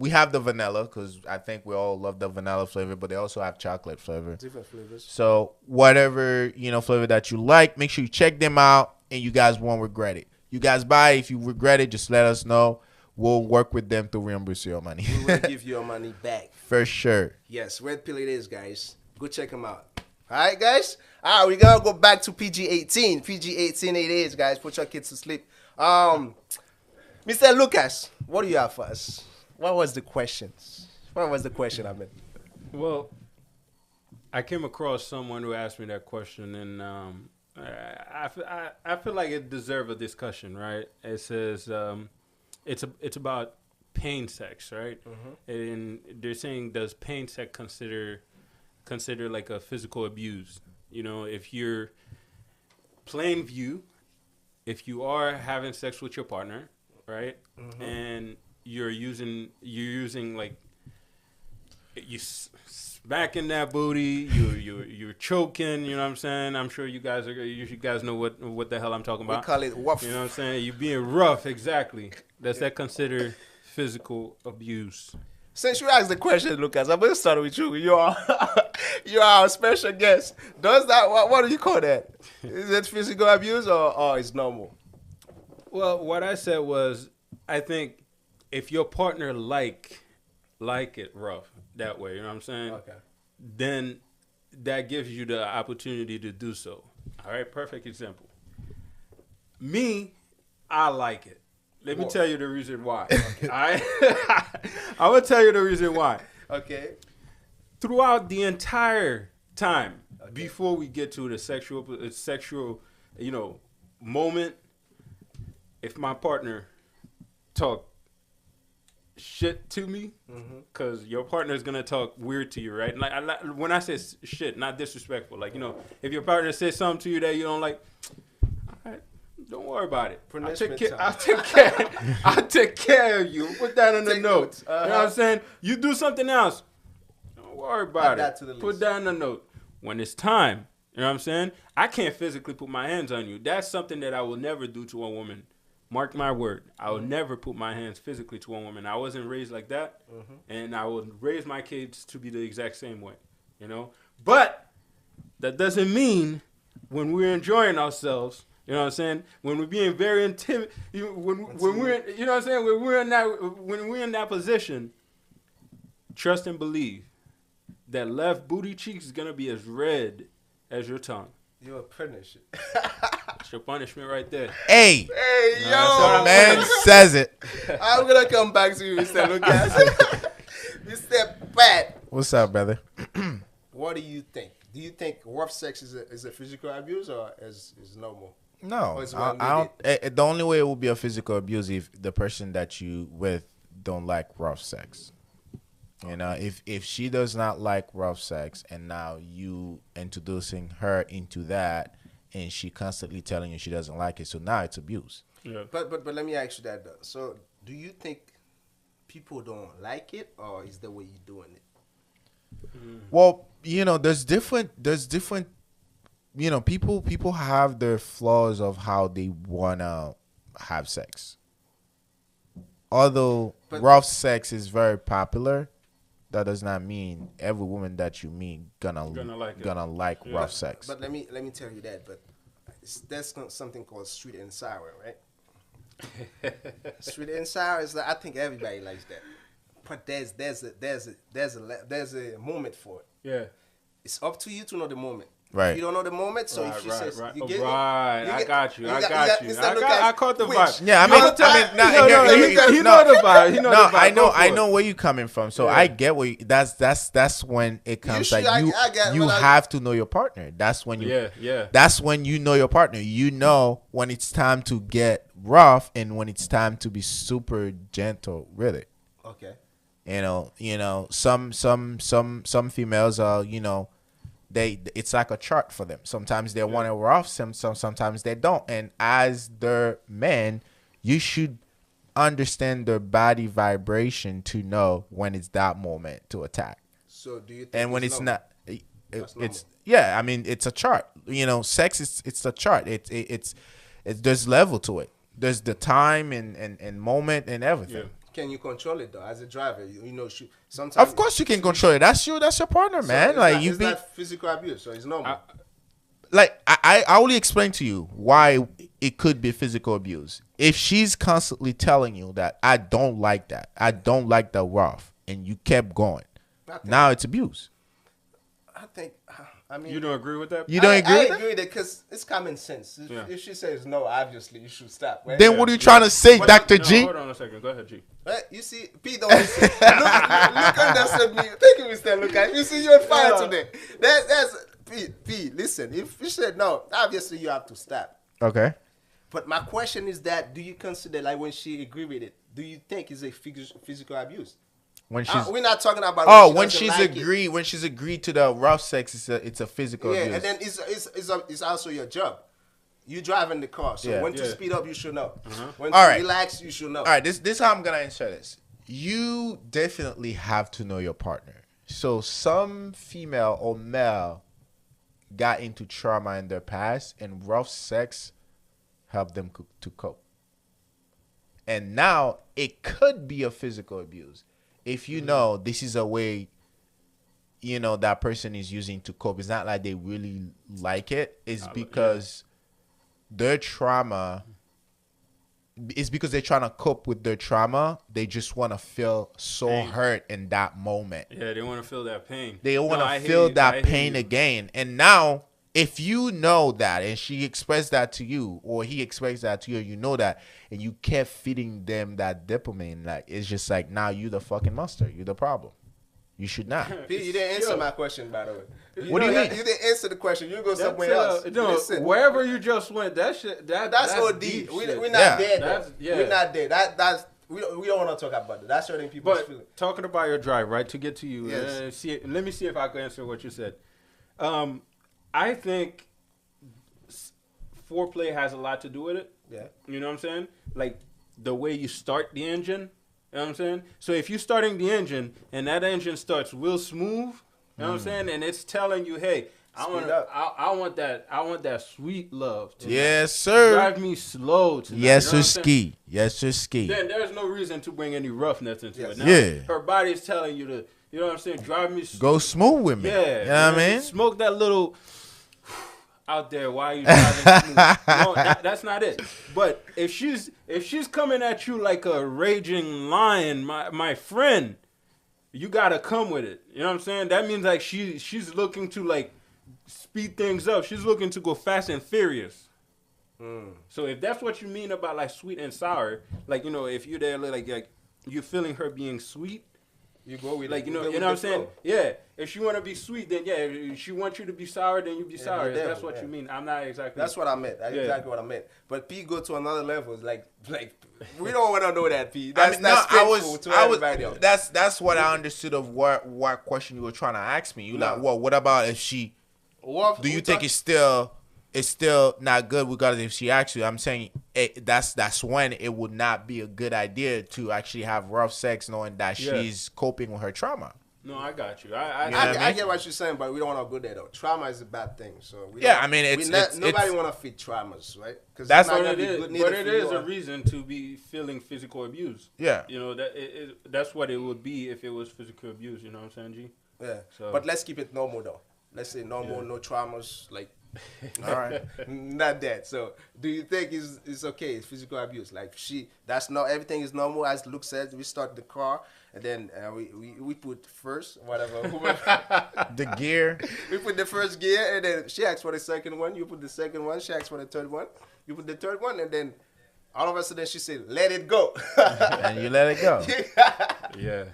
B: have the vanilla, because I think we all love the vanilla flavor, but they also have chocolate flavor.
A: Different flavors.
B: So whatever flavor that you like, make sure you check them out, and you guys won't regret it. You guys buy it. If you regret it, just let us know. We'll work with them to reimburse your money.
A: We will give your money back.
B: For sure.
A: Yes, red pill it is, guys. Go check them out. All right, guys? All right, we're going to go back to PG-18. PG-18 it is, guys. Put your kids to sleep. Mr. Lucas, what do you have for us? What was the question, Ahmed?
C: Well, I came across someone who asked me that question, and I feel like it deserves a discussion, right? It says it's about pain sex, right? Mm-hmm. And they're saying, does pain sex consider like a physical abuse? If you're plain view, if you are having sex with your partner, right, mm-hmm. and you're using like you smacking that booty, you're choking, you know what I'm saying? I'm sure you guys know what the hell I'm talking about.
A: We call it rough.
C: You know what I'm saying? You're being rough, exactly. Does that consider physical abuse?
A: Since you asked the question, Lucas, I'm going to start with you. You are our special guest. Does that, what do you call that? Is it physical abuse or it's normal?
C: Well, what I said was, I think if your partner like it rough that way, you know what I'm saying?
A: Okay.
C: Then that gives you the opportunity to do so. All right, perfect example. Me, I like it. Let me tell you the reason why. Okay. All right? I'm going to tell you the reason why.
A: Okay.
C: Throughout the entire time, before we get to the sexual, moment, if my partner talk shit to me, because your partner is going to talk weird to you, right? Like when I say shit, not disrespectful. Like, if your partner says something to you that you don't like, all right, don't worry about it. I'll take care of you. Put that in the notes. You know what I'm saying? You do something else, don't worry about it. Put that in the note. When it's time, you know what I'm saying? I can't physically put my hands on you. That's something that I will never do to a woman. Mark my word. I will never put my hands physically to a woman. I wasn't raised like that, and I will raise my kids to be the exact same way, But that doesn't mean when we're enjoying ourselves, you know what I'm saying, when we're being very intimate, when we're, you know what I'm saying, when we're in that position, trust and believe that left booty cheek is gonna be as red as your tongue.
A: You're a punisher.
C: That's your punishment right there.
B: Hey,
A: yo,
B: man says it.
A: I'm gonna come back to you, Mr. Lucas. Mr. Pat.
B: What's up, brother?
A: What do you think? Do you think rough sex is a physical abuse or is normal?
B: No, I don't. The only way it will be a physical abuse if the person that you with don't like rough sex. If she does not like rough sex, and now you introducing her into that, and she constantly telling you she doesn't like it, so now it's abuse.
A: Yeah. But let me ask you that though. So do you think people don't like it, or is the way you're doing it?
B: Well, there's different. People have their flaws of how they wanna have sex. Although rough sex is very popular, that does not mean every woman that you meet gonna like rough sex.
A: But let me tell you that. But there's something called sweet and sour, right? Sweet and sour is I think everybody likes that. But there's a moment for it.
C: Yeah.
A: It's up to you to know the moment.
B: Right.
A: You don't know the moment, so if she says,
C: right.
A: you get
C: Right,
A: you
C: I
A: get-
C: got you.
A: you
C: I
A: got-
C: got
A: you
C: you.
A: got Mr.
C: I
A: Lucas,
C: caught the
A: which-
C: vibe.
B: Yeah, I
A: You
B: mean,
A: wanna try-
B: nah,
C: No,
B: here-
C: no,
B: here-
C: he
B: no.
C: know the vibe. He know
B: No,
C: the vibe.
B: I know,
C: Go for
B: I
C: it.
B: know where you coming from. So
C: Yeah.
B: I get where that's when it comes
A: should-
B: like
A: I get
B: you
A: what I-
B: have to know your partner. That's when you
C: Yeah.
B: That's when you know your partner. You know when it's time to get rough and when it's time to be super gentle with it.
A: Okay.
B: Some females are, it's like a chart for them. Sometimes they want it rough, sometimes they don't. And as their man, you should understand their body vibration to know when it's that moment to attack.
A: So do you think
B: And when it's
A: normal?
B: not,
A: That's
B: it's
A: normal.
B: I mean, it's a chart. Sex it's a chart. It's there's level to it. There's the time and moment and everything.
C: Yeah.
A: Can you control it though as a driver? Sometimes
B: Of course you can control it. That's your partner,
A: so
B: man.
A: it's
B: Like
A: not,
B: you
A: it's
B: be
A: not physical abuse, so it's normal.
B: I only explain to you why it could be physical abuse. If she's constantly telling you that I don't like that, I don't like the rough, and you kept going, now it's abuse.
A: I think. I mean,
C: You don't agree with that?
B: You don't agree
A: I
B: with that?
A: agree with it because it's common sense. If she says no, obviously you should stop. Right?
B: Then what are you trying to say,
A: But-
B: Dr.
C: No,
B: G?
C: hold on a second. Go ahead, G.
A: Right? You see, P don't listen. look understood me. Thank you, Mr. Lucas. You see, you're on fire today. That's P. Listen, if you said no, obviously you have to stop.
B: Okay.
A: But my question is that: do you consider like when she agree with it? Do you think it's a physical abuse?
B: When she's
A: We're not talking about.
B: when
A: she
B: she's
A: doesn't like it.
B: agreed when she's agreed to the rough sex, it's a physical
A: Yeah,
B: abuse.
A: and then it's also your job. You driving the car, so
B: Yeah.
A: when to
C: Yeah.
A: speed up, you should know. When
B: All
A: to
B: right.
A: relax, you should know.
B: All right, this is how I'm gonna answer this. You definitely have to know your partner. So some female or male got into trauma in their past, and rough sex helped them to cope. And now it could be a physical abuse if you know this is a way that person is using to cope. It's not like they really like it. It's because their trauma. It's because they're trying to cope with their trauma. They just want to feel so
C: Pain.
B: hurt in that moment.
C: Yeah, they want to feel that pain.
B: They want
C: I
B: to
C: hear
B: feel
C: you. I
B: that
C: hear
B: pain
C: you.
B: again. And now, if you know that, and she expressed that to you, or he expressed that to you, you know that, and you kept feeding them that dopamine, like it's just like now you the fucking monster. You the problem. You should not.
A: P, you didn't answer my question, by the way.
B: What do you mean?
A: You didn't answer the question. You go
C: That's,
A: somewhere else.
C: no,
A: Listen,
C: wherever you just went, that's
A: OD.
C: deep
A: We're
C: shit.
A: not
B: Yeah.
A: there.
C: That's-
A: Though.
C: yeah.
A: We're not there. We don't want to talk about it. That's hurting people's feelings.
C: But talking about your drive, right? To get to you,
A: Yes.
C: let me see if I can answer what you said. I think foreplay has a lot to do with it.
A: Yeah.
C: You know what I'm saying? Like the way you start the engine. You know what I'm saying? So if you're starting the engine and that engine starts real smooth, you know what I'm saying, and it's telling you, hey,
A: Speed up.
C: I want that sweet love. Tonight.
B: Yes, sir.
C: Drive me slow tonight.
B: Yes,
C: you know
B: sir.
C: what I'm saying?
B: Ski. Yes, sir. Ski.
C: Then there's no reason to bring any roughness into
A: Yes.
C: it. Now,
B: Yeah.
C: her body's telling you to, you know what I'm saying, drive me slow.
B: Go smooth with me.
C: Yeah.
B: You know what I mean?
C: Smoke that little out there while you driving smooth. No, that's not it. But if she's coming at you like a raging lion, my friend, you gotta come with it. You know what I'm saying? That means like she's looking to like speed things up. She's looking to go fast and furious. So if that's what you mean about like sweet and sour, like if you're there like you're feeling her being sweet,
A: You go with
C: like
A: it.
C: you
A: go
C: know
A: with
C: what I'm
A: the
C: saying?
A: flow.
C: Yeah. If she want to be sweet, then yeah. If she wants you to be sour, then you be sour. If
A: devil,
C: that's what
A: yeah.
C: you mean. I'm not exactly.
A: That's what I meant. That's
C: Yeah.
A: exactly what I meant. But P go to another level. It's like we don't want to know that P.
B: I
A: That's
B: mean,
A: that's
B: no,
A: painful to everybody else.
B: That's what I understood of what question you were trying to ask me. You like, well, what about if she? Do you think it's still not good regardless if she actually? I'm saying that's when it would not be a good idea to actually have rough sex knowing that
C: Yeah.
B: she's coping with her trauma.
C: No, I got you.
B: You know what
A: I
B: I mean?
A: get what you're saying, but we don't want to go there though. Trauma is a bad thing, so we
B: Yeah,
A: don't-
B: I mean,
A: nobody
B: it's
A: want to feed traumas, right? Because
B: That's
C: But it is a reason to be feeling physical abuse.
B: Yeah.
C: You know that's what it would be if it was physical abuse. You know what I'm saying, G?
A: Yeah,
C: So-
A: but let's keep it normal though. Let's say normal,
C: Yeah.
A: no traumas. Like
B: All right.
A: Not that. So, do you think it's okay? It's physical abuse. Like that's not everything is normal. As Luke said, we start the car and then we put first whatever.
B: The gear.
A: We put the first gear and then she asks for the second one. You put the second one. She asks for the third one. You put the third one and then all of a sudden she said, "Let it go,"
B: And you let it go.
C: Yeah.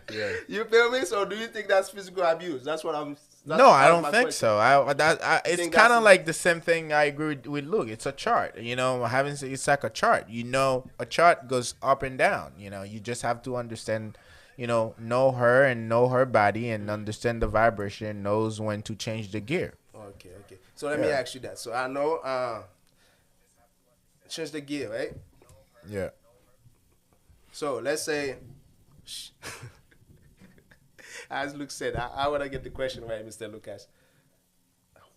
A: You feel me? So, do you think that's physical abuse? That's what I'm.
B: No, I don't think
A: question.
B: so. It's
A: think
B: kind
A: that's-
B: of like the same thing. I agree with Luke. It's a chart. You know, it's like a chart. You know, a chart goes up and down. You know, you just have to understand. You know her and know her body and understand the vibration. Knows when to change the gear.
A: Okay. So let me ask you that. So I know change the gear, right?
B: Yeah.
A: So let's say, as Luke said, I want to get the question right, Mr. Lucas.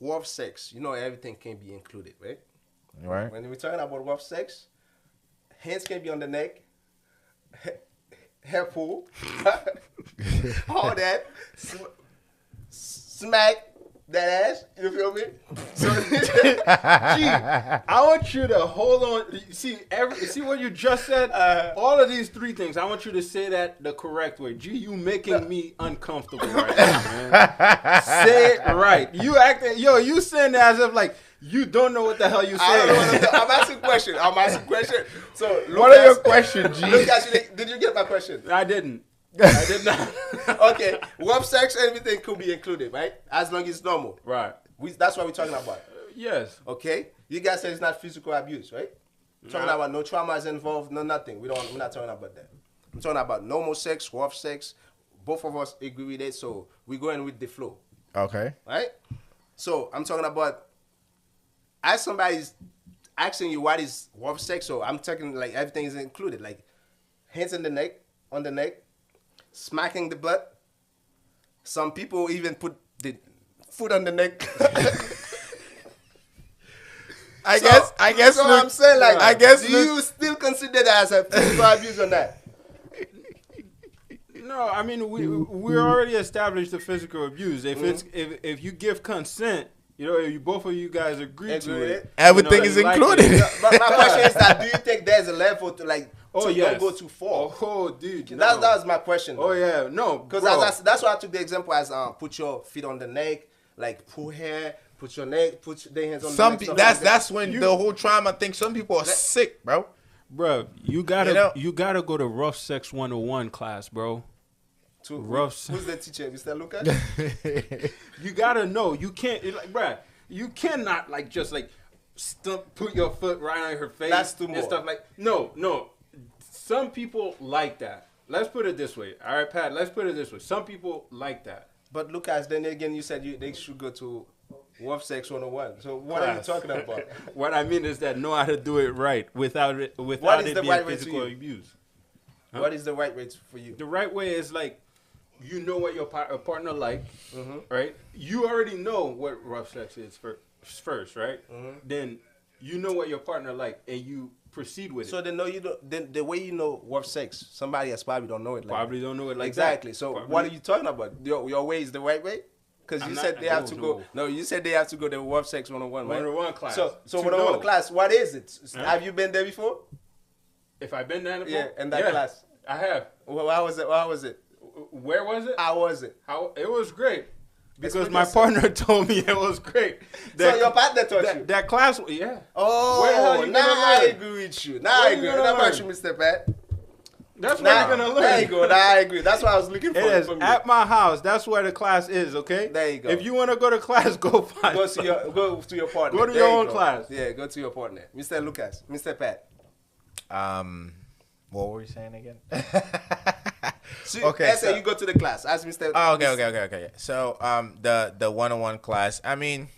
A: Rough sex, you know everything can be included, right?
B: Right.
A: When we're talking about rough sex, hands can be on the neck, hair pull, all that, smack that ass, you feel me? So,
C: Gee, I want you to hold on. See what you just said? All of these three things, I want you to say that the correct way. Gee, you making me uncomfortable right now, man. Say it right. You acting, you saying that as if like you don't know what the hell you
A: I don't know
C: saying.
A: what I'm asking question. So, Lucas,
B: What are your questions, G?
A: Lucas, did you get my question?
C: I didn't. I did not.
A: Okay, rough sex, everything could be included, right? As long as it's normal.
C: Right.
A: That's what we're talking about.
C: Yes.
A: Okay? You guys said it's not physical abuse, right? We're talking about no traumas involved, no nothing. We're not talking about that. I'm talking about normal sex, rough sex. Both of us agree with it, so we're going with the flow.
B: Okay.
A: Right? So I'm talking about as somebody's asking you what is rough sex, so I'm talking like everything is included. Like hands on the neck, smacking the butt. Some people even put the foot on the neck.
B: I guess.
A: So I'm saying, like,
B: I guess.
A: do you still consider that as a physical abuse or not?
C: No, I mean we already established the physical abuse. If it's if you give consent, you both of you guys agree to it.
B: Everything is included.
A: But my question is that do you think there's a level to like don't go too far?
C: Oh, dude.
A: That was my question.
C: Oh yeah, no,
A: Because
C: bro.
A: that's why I took the example as put your feet on the neck, like pull hair, put your neck, put their hands on the neck. stuff like that.
B: That's when the whole trauma thing. Some people are sick, bro.
C: Bro, you gotta go to Rough Sex 101 class, bro. Rough.
A: Who's the teacher, Mr. Lucas?
C: You gotta know. You can't bro. You cannot just put your foot right on her face.
A: That's too
C: and
A: much.
C: stuff like no. Some people like that. Let's put it this way. All right, Pat. Let's put it this way. Some people like that.
A: But Lucas, then again, you said they should go to Rough Sex 101. So what are you talking about?
C: What I mean is that know how to do it right without it
A: What is
C: it
A: the
C: being
A: right way to
C: physical
A: you?
C: abuse.
A: What is the right way for you?
C: The right way is you know what your partner like, right? You already know what rough sex is first, right? Then you know what your partner like, and you proceed with
A: So
C: it.
A: they know you don't. Then the way you know rough sex, somebody else probably don't know it.
C: Probably don't know it like
A: exactly.
C: that.
A: So
C: Probably.
A: what are you talking about? Your way is the right way? Because you said they have to go. No, you said they have to go to rough sex 101, right?
C: 101 class.
A: So
C: To
A: 101
C: know.
A: class. What is it?
C: Huh?
A: Have you been there before?
C: If I've been there before?
A: Yeah, in that class.
C: I have.
A: Well, how was it? How was it?
C: Where was it?
A: How was it?
C: It was great. Because
A: Explain
C: my
A: yourself.
C: partner told me it was great.
A: So your partner taught you?
C: That class, yeah. Where the
A: Oh,
C: hell you
A: now
C: gonna
A: I
C: learn?
A: agree with you. Now
C: Where
A: I
C: you
A: agree.
C: gonna
A: How about you,
C: learn?
A: Mr. Pat?
C: That's where
A: Now,
C: you're gonna learn.
A: there you go. Now I agree. That's what I was looking for.
C: It is
A: from
C: at
A: you.
C: my house. That's where the class is. Okay.
A: There you go.
C: If you want to go to class, go find.
A: Go to your partner.
C: Go to
A: There
C: your
A: you
C: own
A: go.
C: class.
A: Yeah, go to your partner, Mr. Lucas, Mr. Pat.
B: What were you saying again?
A: So,
B: Okay,
A: let's say
B: so-
A: you go to the class. Ask Mr.
B: Oh, okay. So, the 101 class. I mean,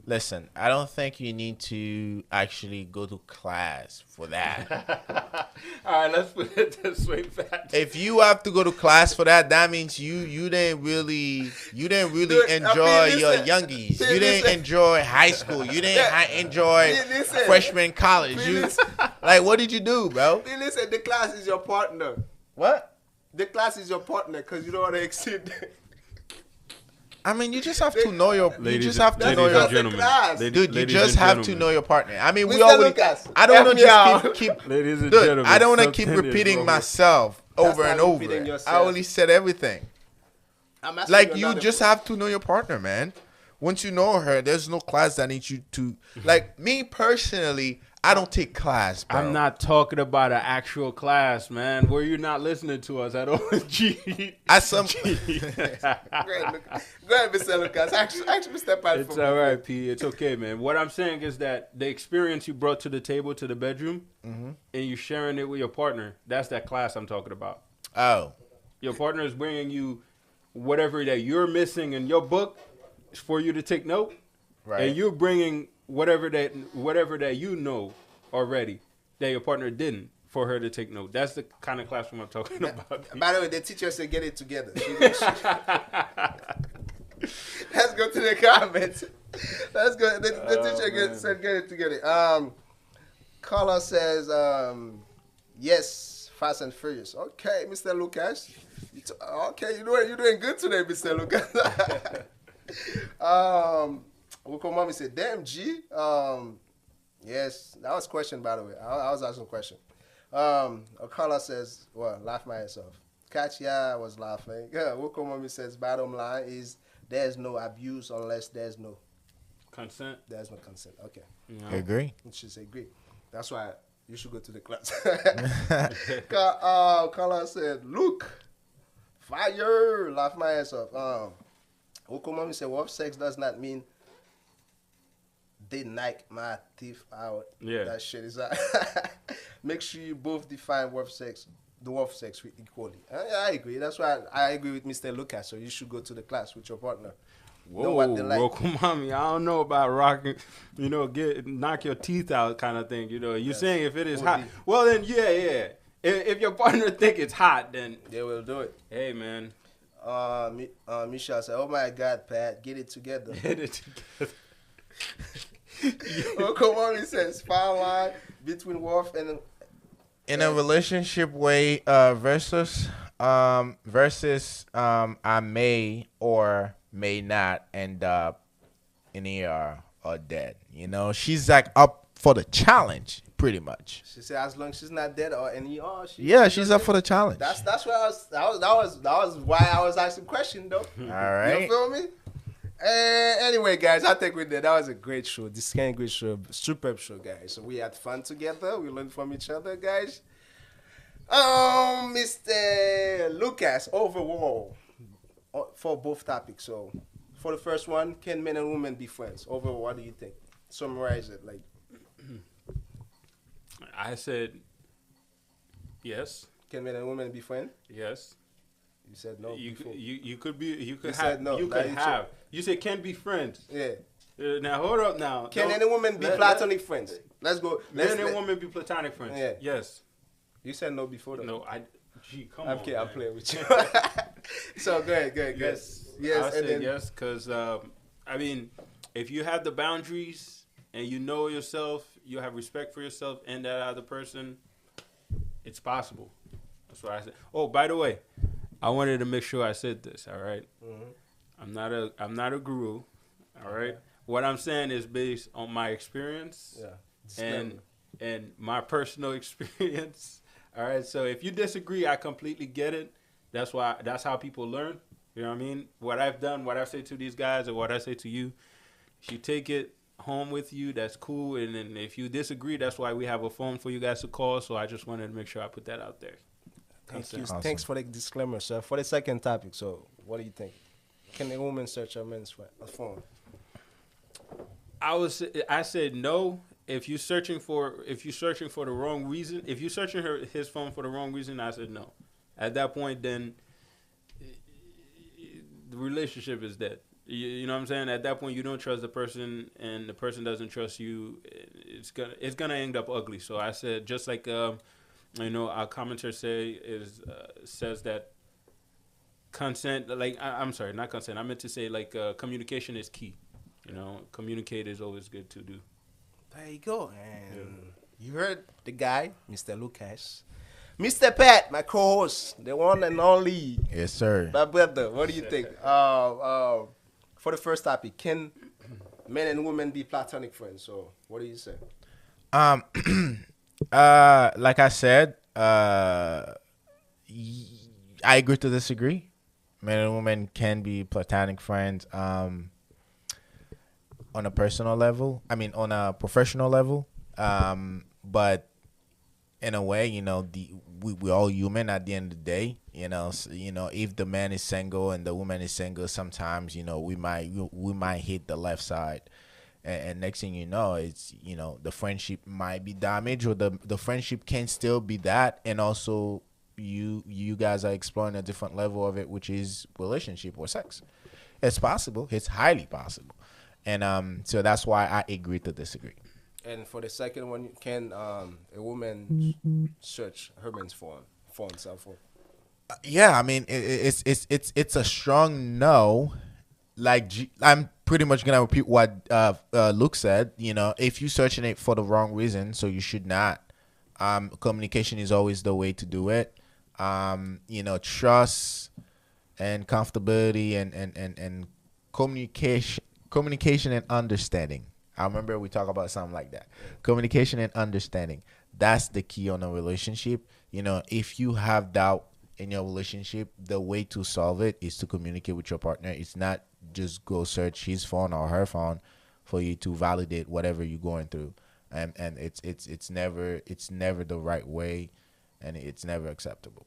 B: listen, I don't think you need to actually go to class for that.
C: All right, let's put it this way, Pat.
B: If you have to go to class for that, that means you didn't really
A: Dude,
B: enjoy your
A: listen.
B: youngies.
A: Please
B: You didn't
A: listen.
B: enjoy high school. You didn't enjoy
A: Please listen.
B: freshman college.
A: Please
B: You
A: listen.
B: like, what did you do, bro?
A: Hey, listen, the class is your partner.
B: What?
A: The class is your partner because you don't want to exceed.
B: I mean, you just have to know your. You
C: Ladies,
B: just have to know
C: ladies
B: your.
C: and gentlemen,
A: class.
B: Dude, you
C: ladies
B: just
C: and
B: have to
C: gentlemen.
B: know your partner. I mean, we
A: Mr.
B: already.
A: Lucas,
B: I don't want to
A: help me
B: just keep.
C: Ladies and
B: Dude,
C: gentlemen,
B: I don't want to keep
C: something is
B: repeating
C: wrong.
B: myself over
A: not
B: and over.
A: repeating
B: I
A: yourself.
B: only said everything.
A: I'm asking
B: Like you
A: another
B: just
A: question.
B: have to know your partner, man. Once you know her, there's no class that needs you to. Like me personally, I don't take class, bro.
C: I'm not talking about an actual class, man. Where you're not listening to us at OG.
B: At some.
A: Go ahead, Mr. Lucas. Actually, step out.
C: It's all right, P. It's okay, man. What I'm saying is that the experience you brought to the table, to the bedroom, and you're sharing it with your partner, that's that class I'm talking about.
B: Oh.
C: Your partner is bringing you whatever that you're missing in your book for you to take note,
B: Right.
C: and you're bringing whatever that you know already that your partner didn't for her to take note. That's the kind of classroom I'm talking about.
A: By the way, the teacher said get it together. Let's go to the comments. Let's go. The teacher said get it together. Carla says, yes, Fast and Furious. Okay, Mr. Lucas. Okay, you're doing good today, Mr. Lucas. Mommy said, damn, G. Yes, that was a question, by the way. I was asking a question. Carla says, well, laugh my ass off. Catch, yeah, I was laughing. Yeah, Mommy says, bottom line is there's no abuse unless there's no
C: Consent.
A: There's no consent. Okay.
B: I agree.
A: She said, agree. That's why you should go to the class. Carla said, look, fire, laugh my ass off. Mommy said, well, sex does not mean they knock my teeth out.
C: Yeah.
A: That shit is out. Make sure you both define the word sex equally. I agree. That's why I agree with Mr. Lucas. So you should go to the class with your partner. Know what they like.
C: Mommy, I don't know about rocking, knock your teeth out kind of thing. You're saying if it is hot, well then, yeah. If your partner think it's hot, then
A: they will do it.
C: Hey, man.
A: Michelle said, oh my God, Pat, get it together.
C: Get it together.
A: Come on, he says, fine line between Wolf and...
B: In a relationship way versus I may or may not end up in ER or dead. She's like up for the challenge, pretty much.
A: She said as long as she's not dead or in ER,
B: she's up for the challenge.
A: That's why that was why I was asking question though.
B: All right.
A: You feel me? Anyway, guys, I think we did. That was a great show. This kind of great show, superb show, guys. So we had fun together. We learned from each other, guys. Mr. Lucas, overall, for both topics. So, for the first one, can men and women be friends? Overall, what do you think? Summarize it, like.
C: I said yes.
A: Can men and women be friends?
C: Yes.
A: You said no.
C: You
A: before.
C: could
A: said
C: have
A: no.
C: you
A: Now
C: could
A: you
C: have. You said can be friends.
A: Yeah.
C: Now hold up. Now
A: Can any woman be platonic friends? Let's go.
C: Men and women be platonic friends.
A: Yeah.
C: Yes.
A: You said no before though.
C: No. Come
A: I'm
C: on.
A: kidding. I'm
C: man.
A: playing with you. So go ahead.
C: Yes.
A: Yes.
C: I said yes because if you have the boundaries and you know yourself, you have respect for yourself and that other person, it's possible. That's what I said. Oh, by the way, I wanted to make sure I said this. All right.
A: Mm-hmm.
C: I'm not a guru. All right. What I'm saying is based on my experience.
A: Yeah.
C: And my personal experience. All right. So if you disagree, I completely get it. That's how people learn. You know what I mean? What I've done, what I say to these guys, or what I say to you, if you take it home with you, that's cool. And then if you disagree, that's why we have a phone for you guys to call. So I just wanted to make sure I put that out there.
A: Thank you.
B: Awesome.
A: Thanks for the disclaimer, sir. For the second topic, so what do you think? Can a woman search a man's phone?
C: I said no. If you're searching for the wrong reason, if you're searching his phone for the wrong reason, I said no. At that point, then the relationship is dead. You know what I'm saying? At that point, you don't trust the person, and the person doesn't trust you. It's gonna end up ugly. So I said, just like our commenter says that consent. Like I'm sorry, not consent. I meant to say communication is key. Communicate is always good to do.
A: There you go. And you heard the guy, Mr. Lucas. Mr. Pat, my co-host, the one and only.
B: Yes, sir.
A: My brother, what do you think? for the first topic, can men and women be platonic friends? So what do you say?
B: Um, like I said, I agree to disagree. Men and women can be platonic friends. On a personal level. I mean, on a professional level. But in a way, we all human at the end of the day. If the man is single and the woman is single, sometimes we might hit the left side, and next thing you know, it's the friendship might be damaged, or the friendship can still be that, and also you guys are exploring a different level of it, which is relationship or sex. It's possible. It's highly possible, and so that's why I agree to disagree.
A: And for the second one, can a woman search her man's phone, cell phone?
B: Yeah, I mean it's a strong no. Like I'm pretty much gonna repeat what Luke said. If you're searching it for the wrong reason, so you should not. Communication is always the way to do it. Trust and comfortability and communication and understanding. I remember we talk about something like that. Communication and understanding. That's the key on a relationship. If you have doubt in your relationship, the way to solve it is to communicate with your partner. It's not just go search his phone or her phone for you to validate whatever you're going through. And it's never the right way, and it's never acceptable.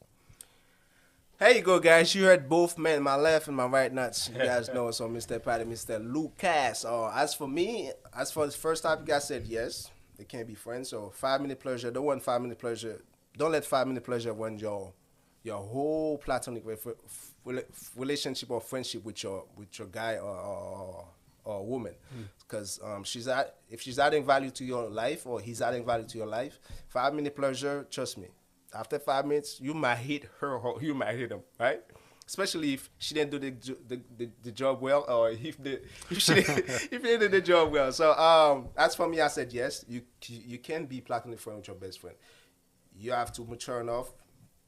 A: Here you go, guys. You heard both men, my left and my right nuts. You guys know. So, Mr. Patty, Mr. Lucas. As for me, as for the first topic, I said yes, they can't be friends. So, 5 minute pleasure. Don't want 5 minute pleasure. Don't let 5 minute pleasure run your whole platonic relationship or friendship with your guy or woman. Because if she's adding value to your life or he's adding value to your life, 5 minute pleasure. Trust me. After 5 minutes, you might hit her or you might hit him, right? Especially if she didn't do the job well, or if she didn't do the job well. So as for me, I said yes. You can be platonic friend with your best friend. You have to mature enough,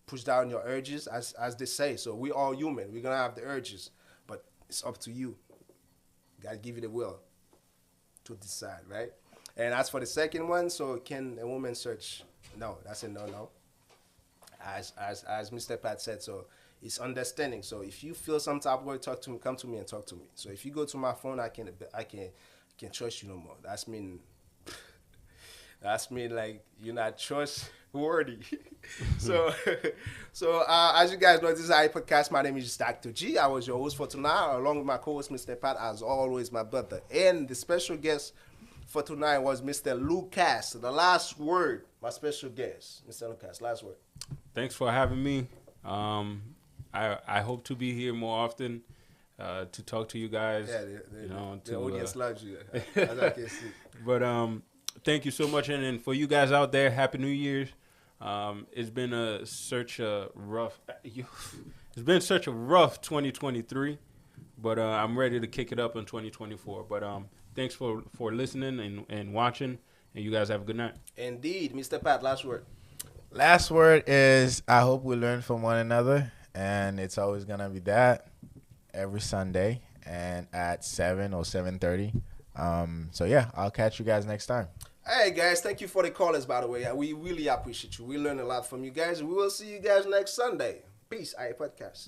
A: push down your urges, as they say. So we all human. We're gonna have the urges, but it's up to you. God give you the will to decide, right? And as for the second one, so can a woman search? No, that's a no. As Mr. Pat said, so it's understanding. So if you feel some type of way, talk to me, come to me and talk to me. So if you go to my phone, I can trust you no more. That's mean like you're not trustworthy. so as you guys know, this is our podcast. My name is Dr. G. I was your host for tonight, along with my co-host Mr. Pat, as always, my brother. And the special guest for tonight was Mr. Lucas. The last word, my special guest, Mr. Lucas. Last word.
C: Thanks for having me. I hope to be here more often to talk to you guys.
A: Yeah, the audience loves you. As I can see.
C: But thank you so much, and for you guys out there, Happy New Year's. It's been such a rough 2023, but I'm ready to kick it up in 2024. But thanks for listening and watching, and you guys have a good night.
A: Indeed, Mr. Pat. Last word.
B: Last word is I hope we learn from one another, and it's always gonna be that every Sunday and at 7 or 7:30. So yeah, I'll catch you guys next time.
A: Hey guys, thank you for the callers, by the way. We really appreciate you. We learned a lot from you guys. We will see you guys next Sunday. Peace. Podcast.